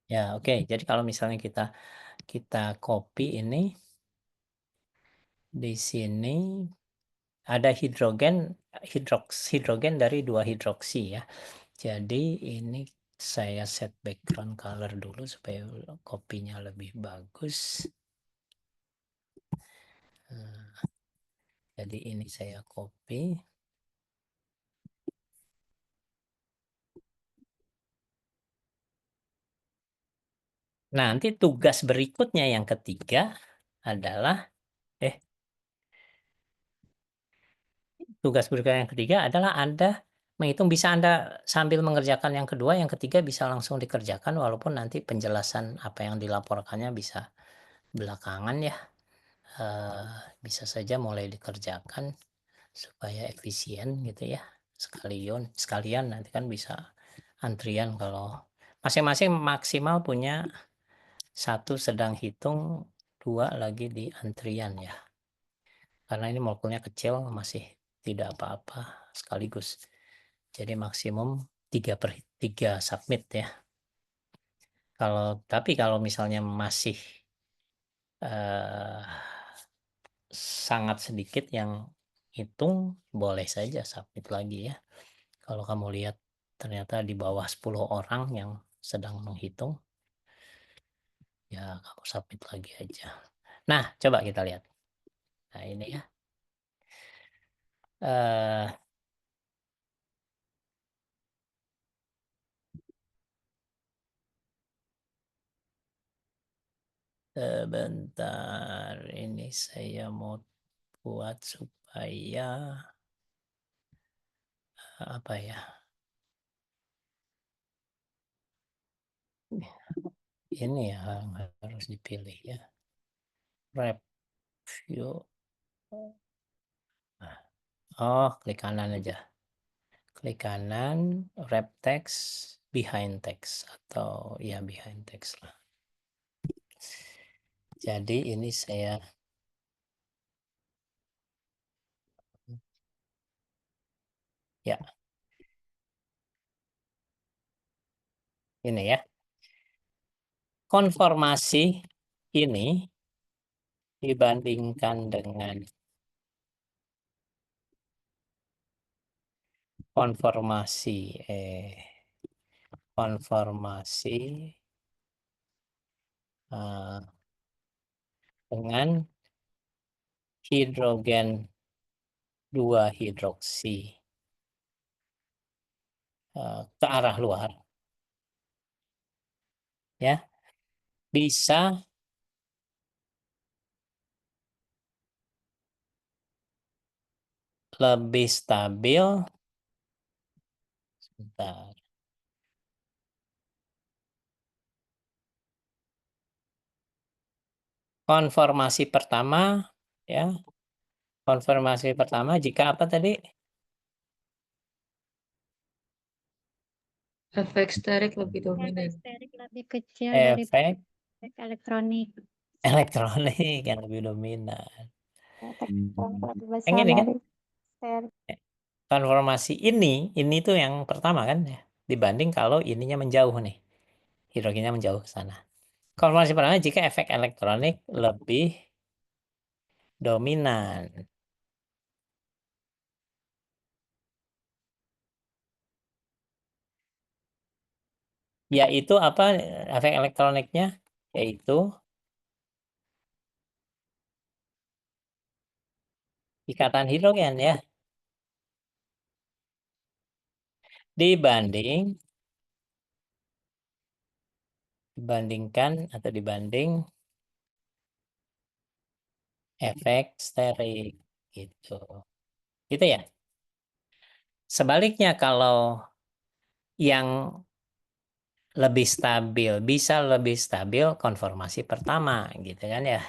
Ya, oke. Jadi kalau misalnya kita copy ini, di sini ada hidrogen dari 2 hidroksi ya. Jadi ini saya set background color dulu supaya kopinya lebih bagus. Jadi ini saya copy. Nah, nanti tugas berikutnya yang ketiga adalah tugas berikutnya yang ketiga adalah Anda menghitung, bisa Anda sambil mengerjakan yang kedua, yang ketiga bisa langsung dikerjakan walaupun nanti penjelasan apa yang dilaporkannya bisa belakangan ya. Bisa saja mulai dikerjakan supaya efisien gitu ya. Sekalian nanti kan bisa antrian, kalau masing-masing maksimal punya 1 sedang hitung, 2 lagi di antrian ya. Karena ini molekulnya kecil, masih tidak apa-apa sekaligus. Jadi maksimum 3/3 submit ya. Tapi kalau misalnya masih sangat sedikit yang hitung, boleh saja submit lagi ya. Kalau kamu lihat ternyata di bawah 10 orang yang sedang menghitung, ya kamu submit lagi aja. Nah, coba kita lihat. Nah, ini ya. Sebentar, ini saya mau buat supaya apa ya? Ini yang harus dipilih ya. Review. Oh, klik kanan aja. Klik kanan, wrap text, behind text atau ya behind text lah. Jadi ini saya ya. Ini ya. Konformasi ini dibandingkan dengan konformasi dengan hidrogen 2 hidroksi ke arah luar ya, bisa lebih stabil. Sebentar. Konformasi pertama ya. Konfirmasi pertama jika apa tadi? Efek sterik lebih dominan. Sterik lebih kecil dari Efek elektronik. elektronik yang lebih dominan. Efek elektronik lebih Yang besar ini kan dari sterik. konformasi ini tuh yang pertama kan ya, dibanding kalau ininya menjauh nih, hidrogennya menjauh ke sana. Konformasi pertama jika efek elektronik lebih dominan. Yaitu apa efek elektroniknya? Yaitu ikatan hidrogen ya. Dibanding efek sterik gitu. Gitu ya. Sebaliknya kalau yang lebih stabil, bisa lebih stabil konformasi pertama gitu kan ya.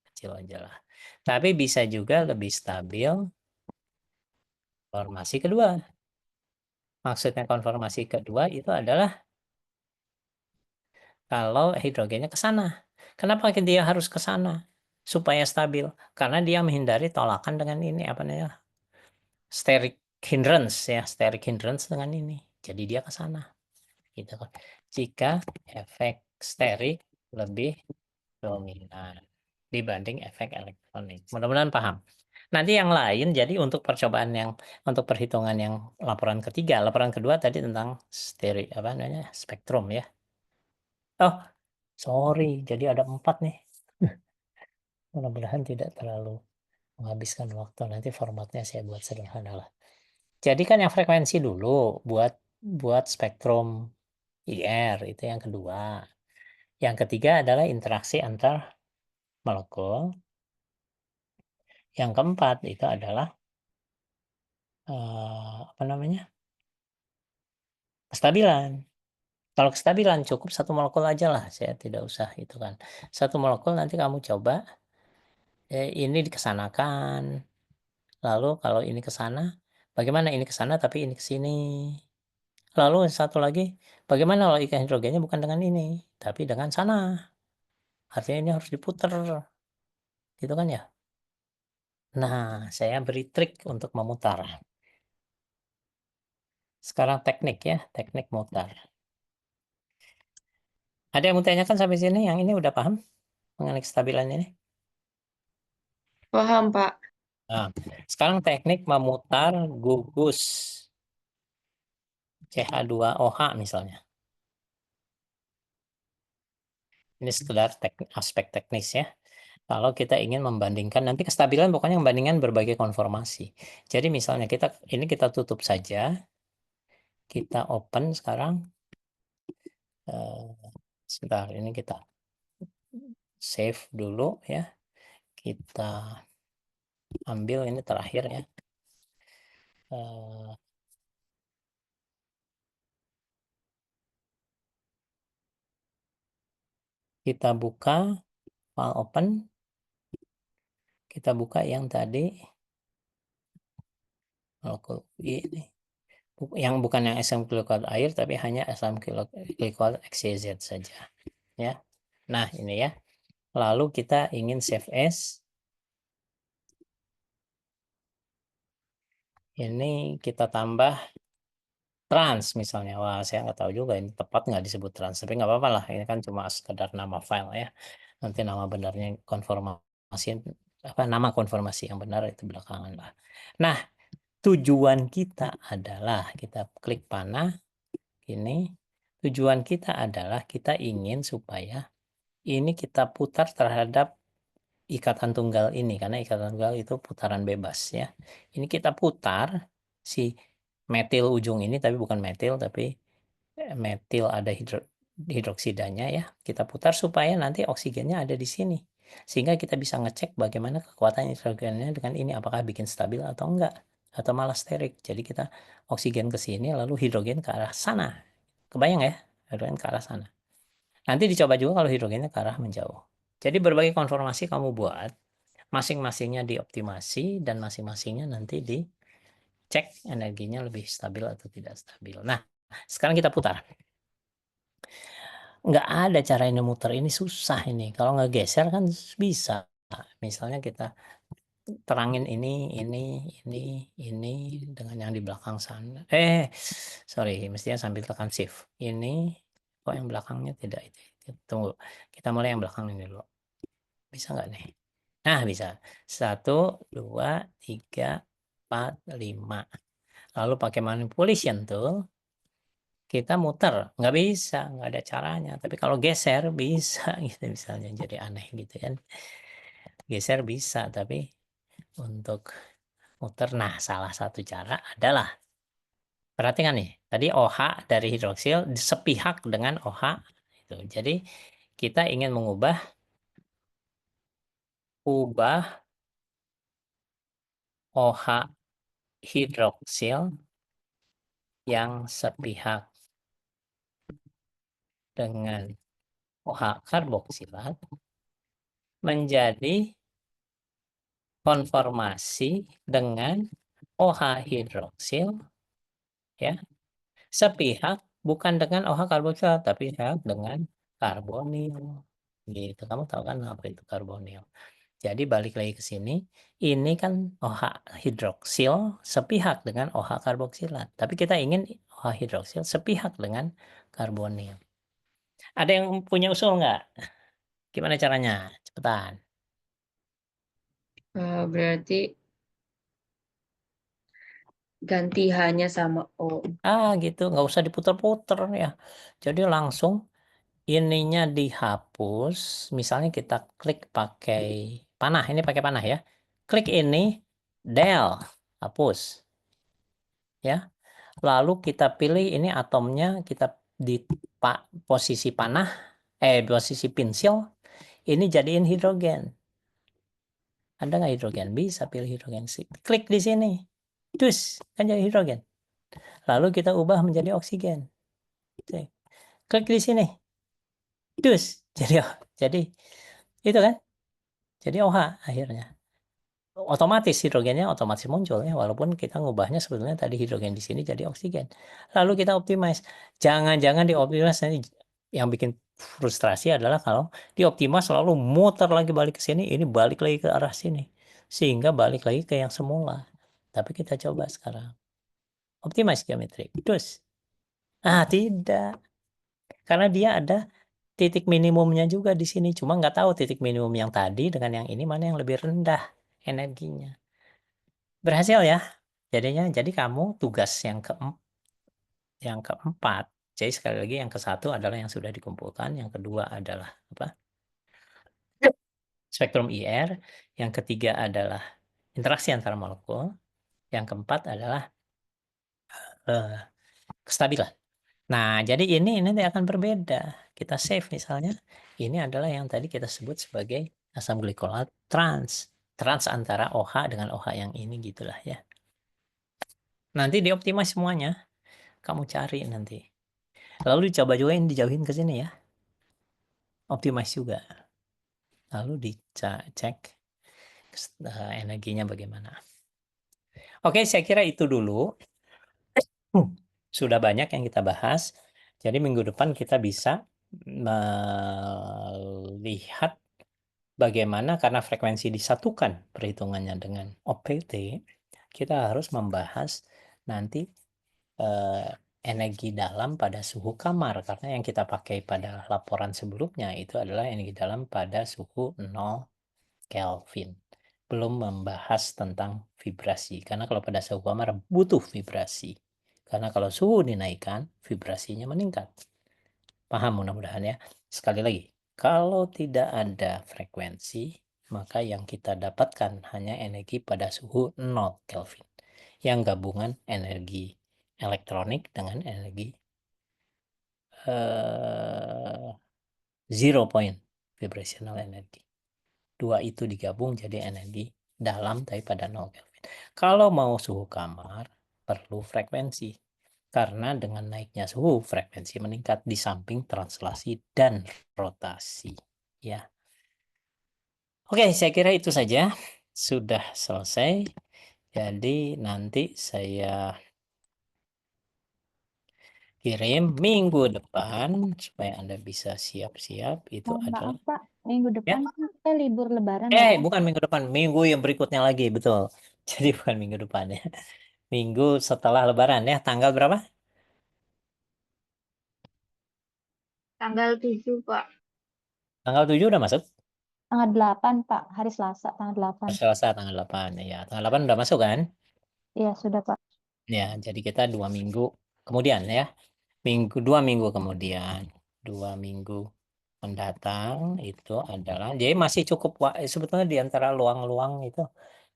Kecil aja lah. Tapi bisa juga lebih stabil konformasi kedua. Maksudnya konformasi kedua itu adalah kalau hidrogennya ke sana. Kenapa dia harus ke sana? Supaya stabil. Karena dia menghindari tolakan dengan ini apa namanya? Steric hindrance ya, steric hindrance dengan ini. Jadi dia ke sana. Gitu kan. Jika efek sterik lebih dominan dibanding efek elektronik. Mudah-mudahan paham. Nanti yang lain jadi untuk percobaan yang untuk perhitungan yang laporan ketiga, laporan kedua tadi tentang apa namanya? Spektrum ya. Oh, sorry, jadi ada 4 nih. Mudah-mudahan tidak terlalu menghabiskan waktu. Nanti formatnya saya buat sederhana lah. Jadi kan yang frekuensi dulu buat spektrum IR itu yang kedua. Yang ketiga adalah interaksi antar molekul. Yang keempat itu adalah apa namanya? Kestabilan. Kalau kestabilan cukup satu molekul aja lah, saya tidak usah itu kan. Satu molekul nanti kamu coba ini dikesanakan. Lalu kalau ini ke sana, bagaimana ini ke sana tapi ini ke sini. Lalu satu lagi, bagaimana kalau ikan hidrogennya bukan dengan ini, tapi dengan sana. Artinya ini harus diputar. Gitu kan ya? Nah, saya beri trik untuk memutar. Sekarang teknik ya, teknik mutar. Ada yang mau tanyakan sampai sini? Yang ini udah paham mengenai kestabilan ini? Paham, Pak. Nah, sekarang teknik memutar gugus CH2OH misalnya. Ini sekedar aspek teknis ya. Kalau kita ingin membandingkan, nanti kestabilan pokoknya membandingkan berbagai konformasi. Jadi misalnya kita tutup saja. Kita open sekarang. Sebentar, ini kita save dulu ya. Kita ambil ini terakhir ya. Kita buka file open. Kita buka yang tadi. Ini. Yang bukan yang asam glycol air, tapi hanya asam glycol XYZ saja. Ya. Nah, ini ya. Lalu kita ingin save as. Ini kita tambah trans misalnya. Wah, saya nggak tahu juga ini tepat nggak disebut trans. Tapi nggak apa-apa lah. Ini kan cuma sekedar nama file ya. Nanti nama benarnya konformasi nama konformasi yang benar itu belakangan lah. Nah, tujuan kita adalah kita klik panah ini. Tujuan kita adalah kita ingin supaya ini kita putar terhadap ikatan tunggal ini karena ikatan tunggal itu putaran bebas ya. Ini kita putar si metil ujung ini tapi bukan metil tapi metil ada hidroksidanya ya. Kita putar supaya nanti oksigennya ada di sini. Sehingga kita bisa ngecek bagaimana kekuatan hidrogennya dengan ini apakah bikin stabil atau enggak atau malah sterik. Jadi kita oksigen ke sini lalu hidrogen ke arah sana. Kebayang ya? Hidrogen ke arah sana. Nanti dicoba juga kalau hidrogennya ke arah menjauh. Jadi berbagai konformasi kamu buat, masing-masingnya dioptimasi dan masing-masingnya nanti dicek energinya lebih stabil atau tidak stabil. Nah, sekarang kita putar. Nggak ada cara ini muter, ini susah ini. Kalau ngegeser kan bisa. Misalnya kita terangin ini dengan yang di belakang sana. Sorry, mestinya sambil tekan shift. Ini kok yang belakangnya tidak itu. Tunggu, kita mulai yang belakang ini dulu. Bisa nggak nih? Nah, bisa. 1, 2, 3, 4, 5. Lalu pakai manipulation tuh kita muter, nggak bisa, nggak ada caranya. Tapi kalau geser bisa gitu misalnya, jadi aneh gitu kan. Geser bisa, tapi untuk muter, nah salah satu cara adalah, perhatikan nih, tadi OH dari hidroksil sepihak dengan OH itu. Jadi kita ingin ubah OH hidroksil yang sepihak dengan OH karboksilat menjadi konformasi dengan OH hidroksil ya, sepihak bukan dengan OH karboksilat tapi dengan karbonil. Gitu. Kamu tahu kan apa itu karbonil? Jadi balik lagi ke sini, ini kan OH hidroksil sepihak dengan OH karboksilat, tapi kita ingin OH hidroksil sepihak dengan karbonil. Ada yang punya usul nggak? Gimana caranya? Cepetan. Berarti ganti H-nya sama O. Gitu, nggak usah diputer-puter ya. Jadi langsung ininya dihapus. Misalnya kita klik pakai panah, ini pakai panah ya. Klik ini, del, hapus. Ya. Lalu kita pilih ini atomnya, kita di posisi panah, posisi pensil, ini jadiin hidrogen. Ada nggak hidrogen? Bisa pilih hidrogen. Klik di sini. Dus, kan jadi hidrogen. Lalu kita ubah menjadi oksigen. Klik di sini. Dus. Jadi itu kan. Jadi OH akhirnya. Otomatis hidrogennya otomatis muncul ya, walaupun kita ngubahnya sebetulnya tadi hidrogen di sini jadi oksigen. Lalu kita optimize. Jangan-jangan di optimize nanti yang bikin frustrasi adalah kalau di optimize selalu muter lagi balik ke sini, ini balik lagi ke arah sini. Sehingga balik lagi ke yang semula. Tapi kita coba sekarang. Optimize geometrik. Terus. Tidak. Karena dia ada titik minimumnya juga di sini. Cuma nggak tahu titik minimum yang tadi dengan yang ini mana yang lebih rendah energinya. Berhasil ya. Jadinya, jadi kamu tugas yang keempat. Jadi sekali lagi yang ke-1 adalah yang sudah dikumpulkan, yang kedua adalah apa? Spektrum IR, yang ketiga adalah interaksi antar molekul, yang keempat adalah kestabilan. Nah, jadi ini nanti akan berbeda. Kita save misalnya, ini adalah yang tadi kita sebut sebagai asam glikolat trans antara OH dengan OH yang ini gitulah ya. Nanti dioptimasi semuanya, kamu cari nanti. Lalu dicoba juga ini dijauhin ke sini ya. Optimize juga. Lalu dicek energinya bagaimana. Oke, saya kira itu dulu. Sudah banyak yang kita bahas. Jadi minggu depan kita bisa melihat bagaimana, karena frekuensi disatukan perhitungannya dengan OPT, kita harus membahas nanti energi dalam pada suhu kamar, karena yang kita pakai pada laporan sebelumnya itu adalah energi dalam pada suhu 0 Kelvin. Belum membahas tentang vibrasi, karena kalau pada suhu kamar butuh vibrasi, karena kalau suhu dinaikkan vibrasinya meningkat. Paham mudah-mudahan ya. Sekali lagi, kalau tidak ada frekuensi, maka yang kita dapatkan hanya energi pada suhu 0 Kelvin, yang gabungan energi elektronik dengan energi zero point vibrational energy. Dua itu digabung jadi energi dalam tapi pada 0 Kelvin. Kalau mau suhu kamar, perlu frekuensi. Karena dengan naiknya suhu, frekuensi meningkat di samping translasi dan rotasi. Ya. Oke, saya kira itu saja. Sudah selesai. Jadi nanti kirim minggu depan supaya Anda bisa siap-siap. Itu Mohon adalah maaf Pak, minggu depan kan kita libur lebaran ya Pak. bukan minggu depan, minggu yang berikutnya lagi, betul. Jadi bukan minggu depan ya. Minggu setelah lebaran ya, tanggal berapa? Tanggal 7, Pak. Tanggal 7 udah masuk? Tanggal 8 Pak, hari Selasa tanggal 8. Selasa tanggal 8 ya. Tanggal 8 udah masuk kan? Iya sudah Pak. Ya, jadi kita 2 minggu kemudian ya. 2 minggu kemudian. 2 minggu mendatang itu adalah jadi masih cukup sebetulnya di antara luang-luang itu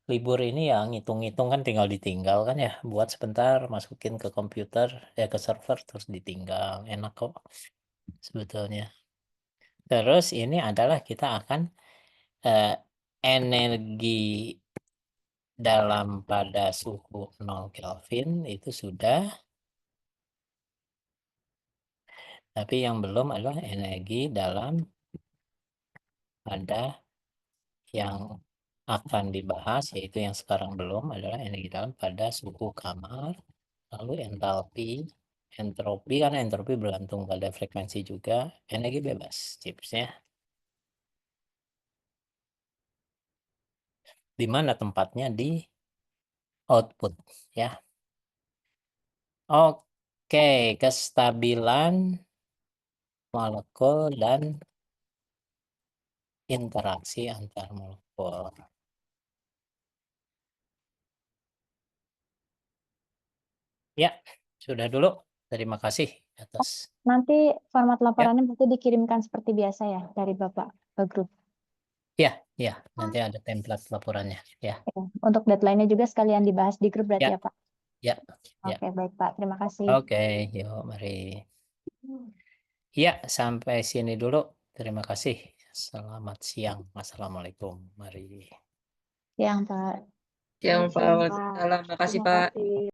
libur ini ya ngitung-ngitung kan tinggal ditinggal kan ya, buat sebentar masukin ke komputer ke server terus ditinggal, enak kok sebetulnya. Terus ini adalah kita akan energi dalam pada suhu 0 Kelvin itu sudah, tapi yang belum adalah energi dalam pada yang akan dibahas, yaitu yang sekarang belum, adalah energi dalam pada suhu kamar, lalu entropi karena entropi bergantung pada frekuensi juga, energi bebas chipsnya. Di mana tempatnya? Di output ya. Oke, kestabilan molekul dan interaksi antar molekul. Ya, sudah dulu. Terima kasih atas. Nanti format laporannya berarti dikirimkan seperti biasa ya dari Bapak ke grup. Ya, nanti ada template laporannya ya. Ya, untuk deadline-nya juga sekalian dibahas di grup berarti Ya. ya Pak. Ya. Oke, baik Pak. Terima kasih. Oke, yuk mari. Ya, sampai sini dulu. Terima kasih. Selamat siang. Assalamualaikum. Mari. Siang Pak. Yang Pak, Siang, Pak. Waalaikumsalam. Makasih Terima Pak. kasih.